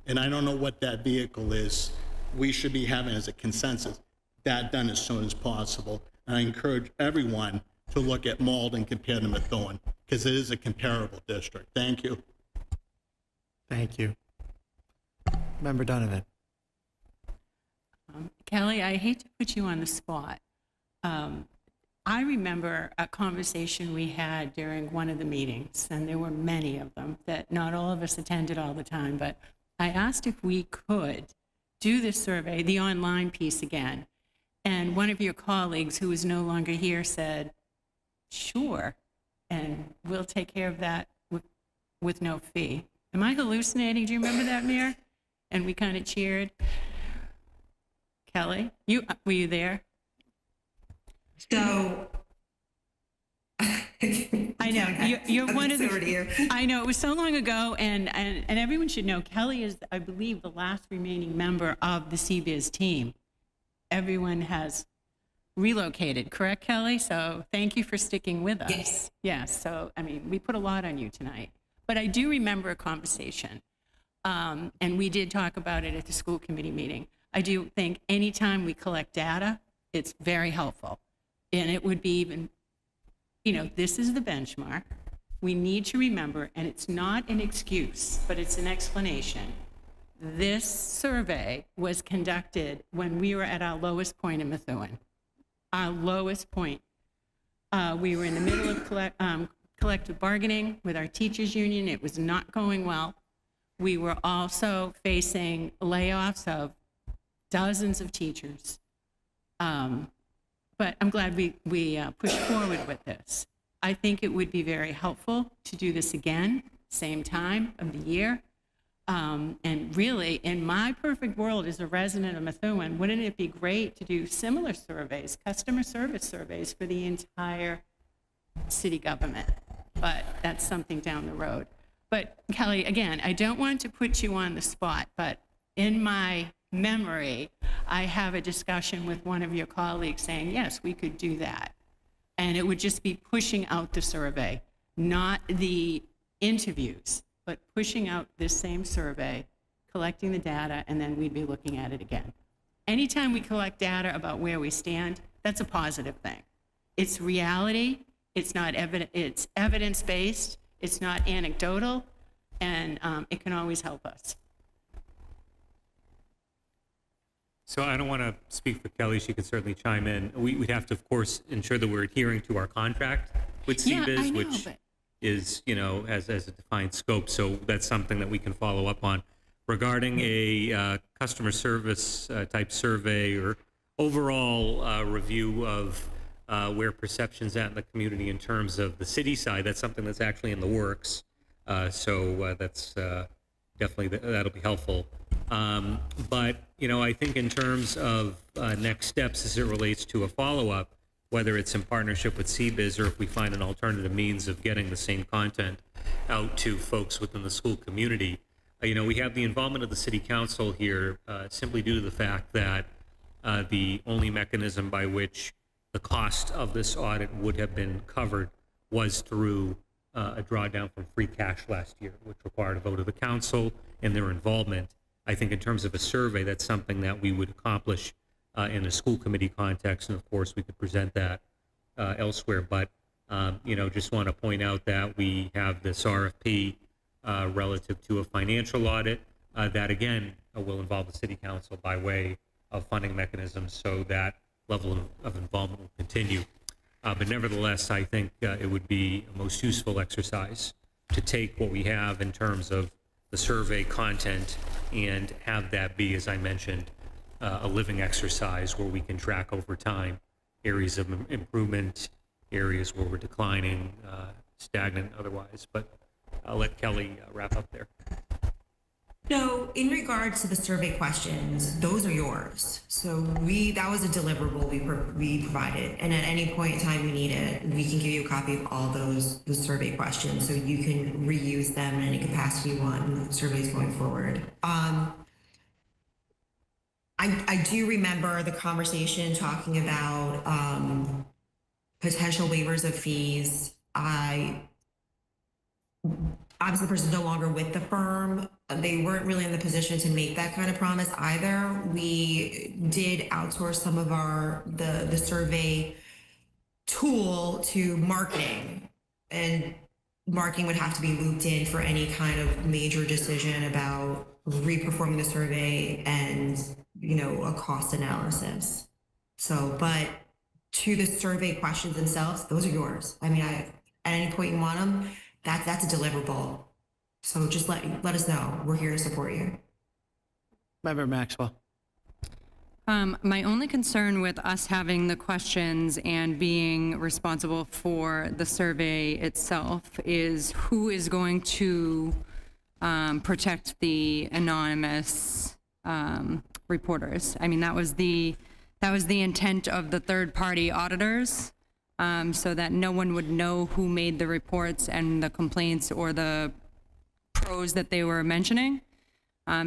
S14: And I don't know what that vehicle is. We should be having as a consensus that done as soon as possible. And I encourage everyone to look at Malden compared to Methuen, because it is a comparable district. Thank you.
S5: Thank you. Member Donovan.
S15: Kelly, I hate to put you on the spot. I remember a conversation we had during one of the meetings, and there were many of them that not all of us attended all the time, but I asked if we could do this survey, the online piece again. And one of your colleagues, who is no longer here, said, sure, and we'll take care of that with no fee. Am I hallucinating? Do you remember that, Mayor? And we kind of cheered. Kelly, were you there?
S7: So
S15: I know, you're one of
S7: Over to you.
S15: the, I know, it was so long ago, and everyone should know, Kelly is, I believe, the last remaining member of the CBiz team. Everyone has relocated, correct, Kelly? So thank you for sticking with us.
S7: Yes.
S15: Yes, so, I mean, we put a lot on you tonight. But I do remember a conversation, and we did talk about it at the school committee meeting. I do think anytime we collect data, it's very helpful. And it would be even, this is the benchmark. We need to remember, and it's not an excuse, but it's an explanation. This survey was conducted when we were at our lowest point in Methuen. Our lowest point. We were in the middle of collective bargaining with our teachers union. It was not going well. We were also facing layoffs of dozens of teachers. But I'm glad we pushed forward with this. I think it would be very helpful to do this again, same time of the year. And really, in my perfect world as a resident of Methuen, wouldn't it be great to do similar surveys, customer service surveys for the entire city government? But that's something down the road. But Kelly, again, I don't want to put you on the spot, but in my memory, I have a discussion with one of your colleagues saying, yes, we could do that. And it would just be pushing out the survey, not the interviews, but pushing out this same survey, collecting the data, and then we'd be looking at it again. Anytime we collect data about where we stand, that's a positive thing. It's reality, it's not it's evidence-based, it's not anecdotal, and it can always help us.
S6: So I don't want to speak for Kelly. She can certainly chime in. We'd have to, of course, ensure that we're adhering to our contract with
S15: Yeah,
S6: CBiz,
S15: I know,
S6: which
S15: but-
S6: is, has a defined scope. So that's something that we can follow up on. Regarding a customer service type survey or overall review of where perception's at in the community in terms of the city side, that's something that's actually in the works. So that's definitely, that'll be helpful. But, I think in terms of next steps as it relates to a follow-up, whether it's in partnership with CBiz or if we find an alternative means of getting the same content out to folks within the school community, we have the involvement of the city council here simply due to the fact that the only mechanism by which the cost of this audit would have been covered was through a drawdown from free cash last year, which required a vote of the council and their involvement. I think in terms of a survey, that's something that we would accomplish in a school committee context, and of course we could present that elsewhere. But just want to point out that we have this RFP relative to a financial audit that again will involve the city council by way of funding mechanisms, so that level of involvement will continue. But nevertheless, I think it would be a most useful exercise to take what we have in terms of the survey content and have that be, as I mentioned, a living exercise where we can track over time areas of improvement, areas where we're declining, stagnant otherwise. But I'll let Kelly wrap up there.
S7: No, in regards to the survey questions, those are yours. So that was a deliverable we provided. And at any point in time we need it, we can give you a copy of all those survey questions so you can reuse them in any capacity you want in surveys going forward. I do remember the conversation talking about potential waivers of fees. Obviously, the person's no longer with the firm. They weren't really in the position to make that kind of promise either. We did outsource some of the survey tool to marketing, and marketing would have to be looped in for any kind of major decision about reperforming the survey and, a cost analysis. So, but to the survey questions themselves, those are yours. I mean, at any point you want them, that's a deliverable. So just let us know. We're here to support you.
S5: Member Maxwell.
S8: My only concern with us having the questions and being responsible for the survey itself is who is going to protect the anonymous reporters. I mean, that was the intent of the third-party auditors. so that no one would know who made the reports and the complaints or the pros that they were mentioning.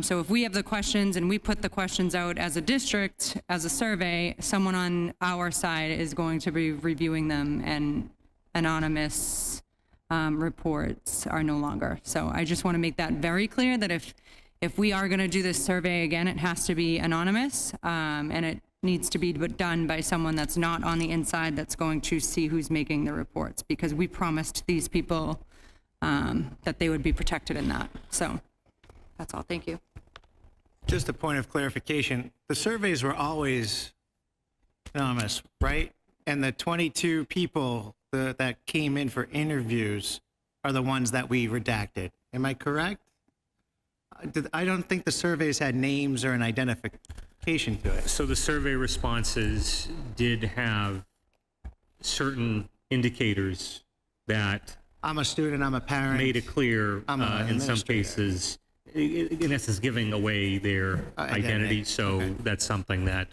S8: So if we have the questions and we put the questions out as a district, as a survey, someone on our side is going to be reviewing them, and anonymous reports are no longer. So I just want to make that very clear that if we are going to do this survey again, it has to be anonymous, and it needs to be done by someone that's not on the inside that's going to see who's making the reports, because we promised these people that they would be protected in that. So that's all. Thank you.
S5: Just a point of clarification, the surveys were always anonymous, right? And the 22 people that came in for interviews are the ones that we redacted. Am I correct? I don't think the surveys had names or an identification to it.
S6: So the survey responses did have certain indicators that
S5: I'm a student, I'm a parent.
S6: made it clear
S5: I'm an
S6: in some
S5: administrator.
S6: cases, in essence, giving away their identity. So
S5: Okay.
S6: that's something that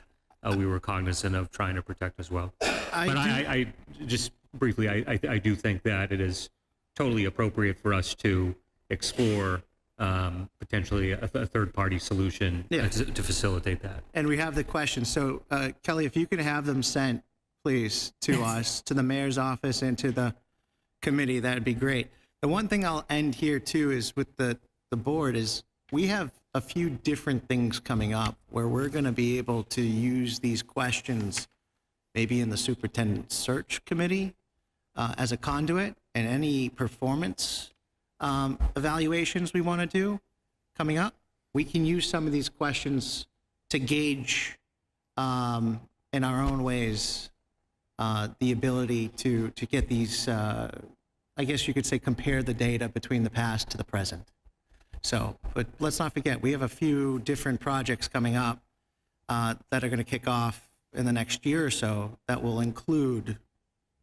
S6: we were cognizant of trying to protect as well. I just briefly, I do think that it is totally appropriate for us to explore potentially a third-party solution to facilitate that.
S5: And we have the questions. So Kelly, if you could have them sent, please, to us, to the mayor's office and to the committee, that'd be great. The one thing I'll end here too is with the board is we have a few different things coming up where we're going to be able to use these questions maybe in the superintendent search committee as a conduit, and any performance evaluations we want to do coming up, we can use some of these questions to gauge in our own ways the ability to get these, I guess you could say, compare the data between the past to the present. So, but let's not forget, we have a few different projects coming up that are going to kick off in the next year or so that will include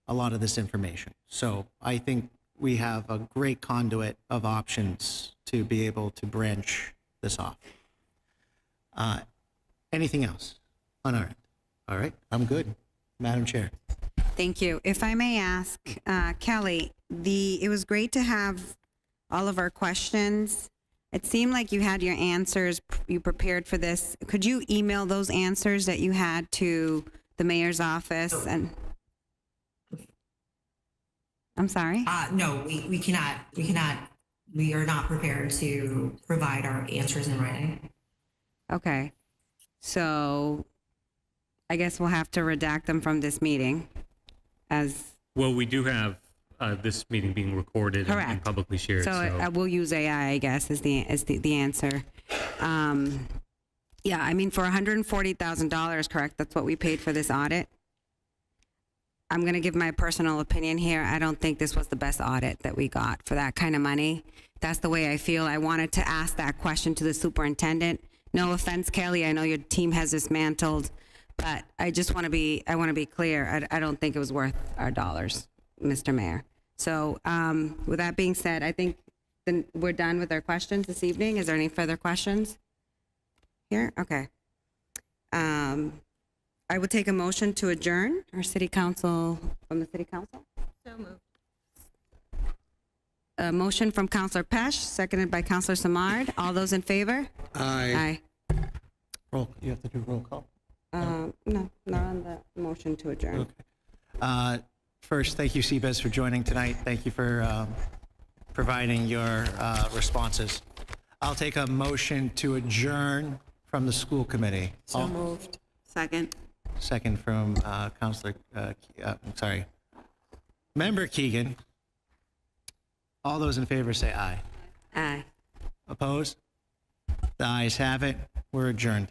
S5: a lot of this information. So I think we have a great conduit of options to be able to branch this off. Anything else on our end? All right, I'm good. Madam Chair.
S1: Thank you. If I may ask, Kelly, it was great to have all of our questions. It seemed like you had your answers, you prepared for this. Could you email those answers that you had to the mayor's office? And I'm sorry?
S7: No, we cannot. We are not prepared to provide our answers in writing.
S1: Okay. So I guess we'll have to redact them from this meeting as.
S6: Well, we do have this meeting being recorded and
S1: Correct.
S6: publicly shared.
S1: So I will use AI, I guess, as the answer. Yeah, I mean, for $140,000, correct? That's what we paid for this audit. I'm going to give my personal opinion here. I don't think this was the best audit that we got for that kind of money. That's the way I feel. I wanted to ask that question to the superintendent. No offense, Kelly. I know your team has dismantled, but I just want to be clear. I don't think it was worth our dollars, Mr. Mayor. So with that being said, I think then we're done with our questions this evening. Is there any further questions here? Okay. I would take a motion to adjourn our city council, from the city council.
S2: So moved.
S1: A motion from Councilor Pesh, seconded by Councilor Samard. All those in favor?
S10: Aye.
S5: Roll. You have to do roll call.
S1: No, not on the motion to adjourn.
S5: Okay. First, thank you, CBES, for joining tonight. Thank you for providing your responses. I'll take a motion to adjourn from the school committee.
S9: So moved. Second.
S5: Second from Member Keegan. All those in favor say aye.
S1: Aye.
S5: Opposed? The ayes have it. We're adjourned.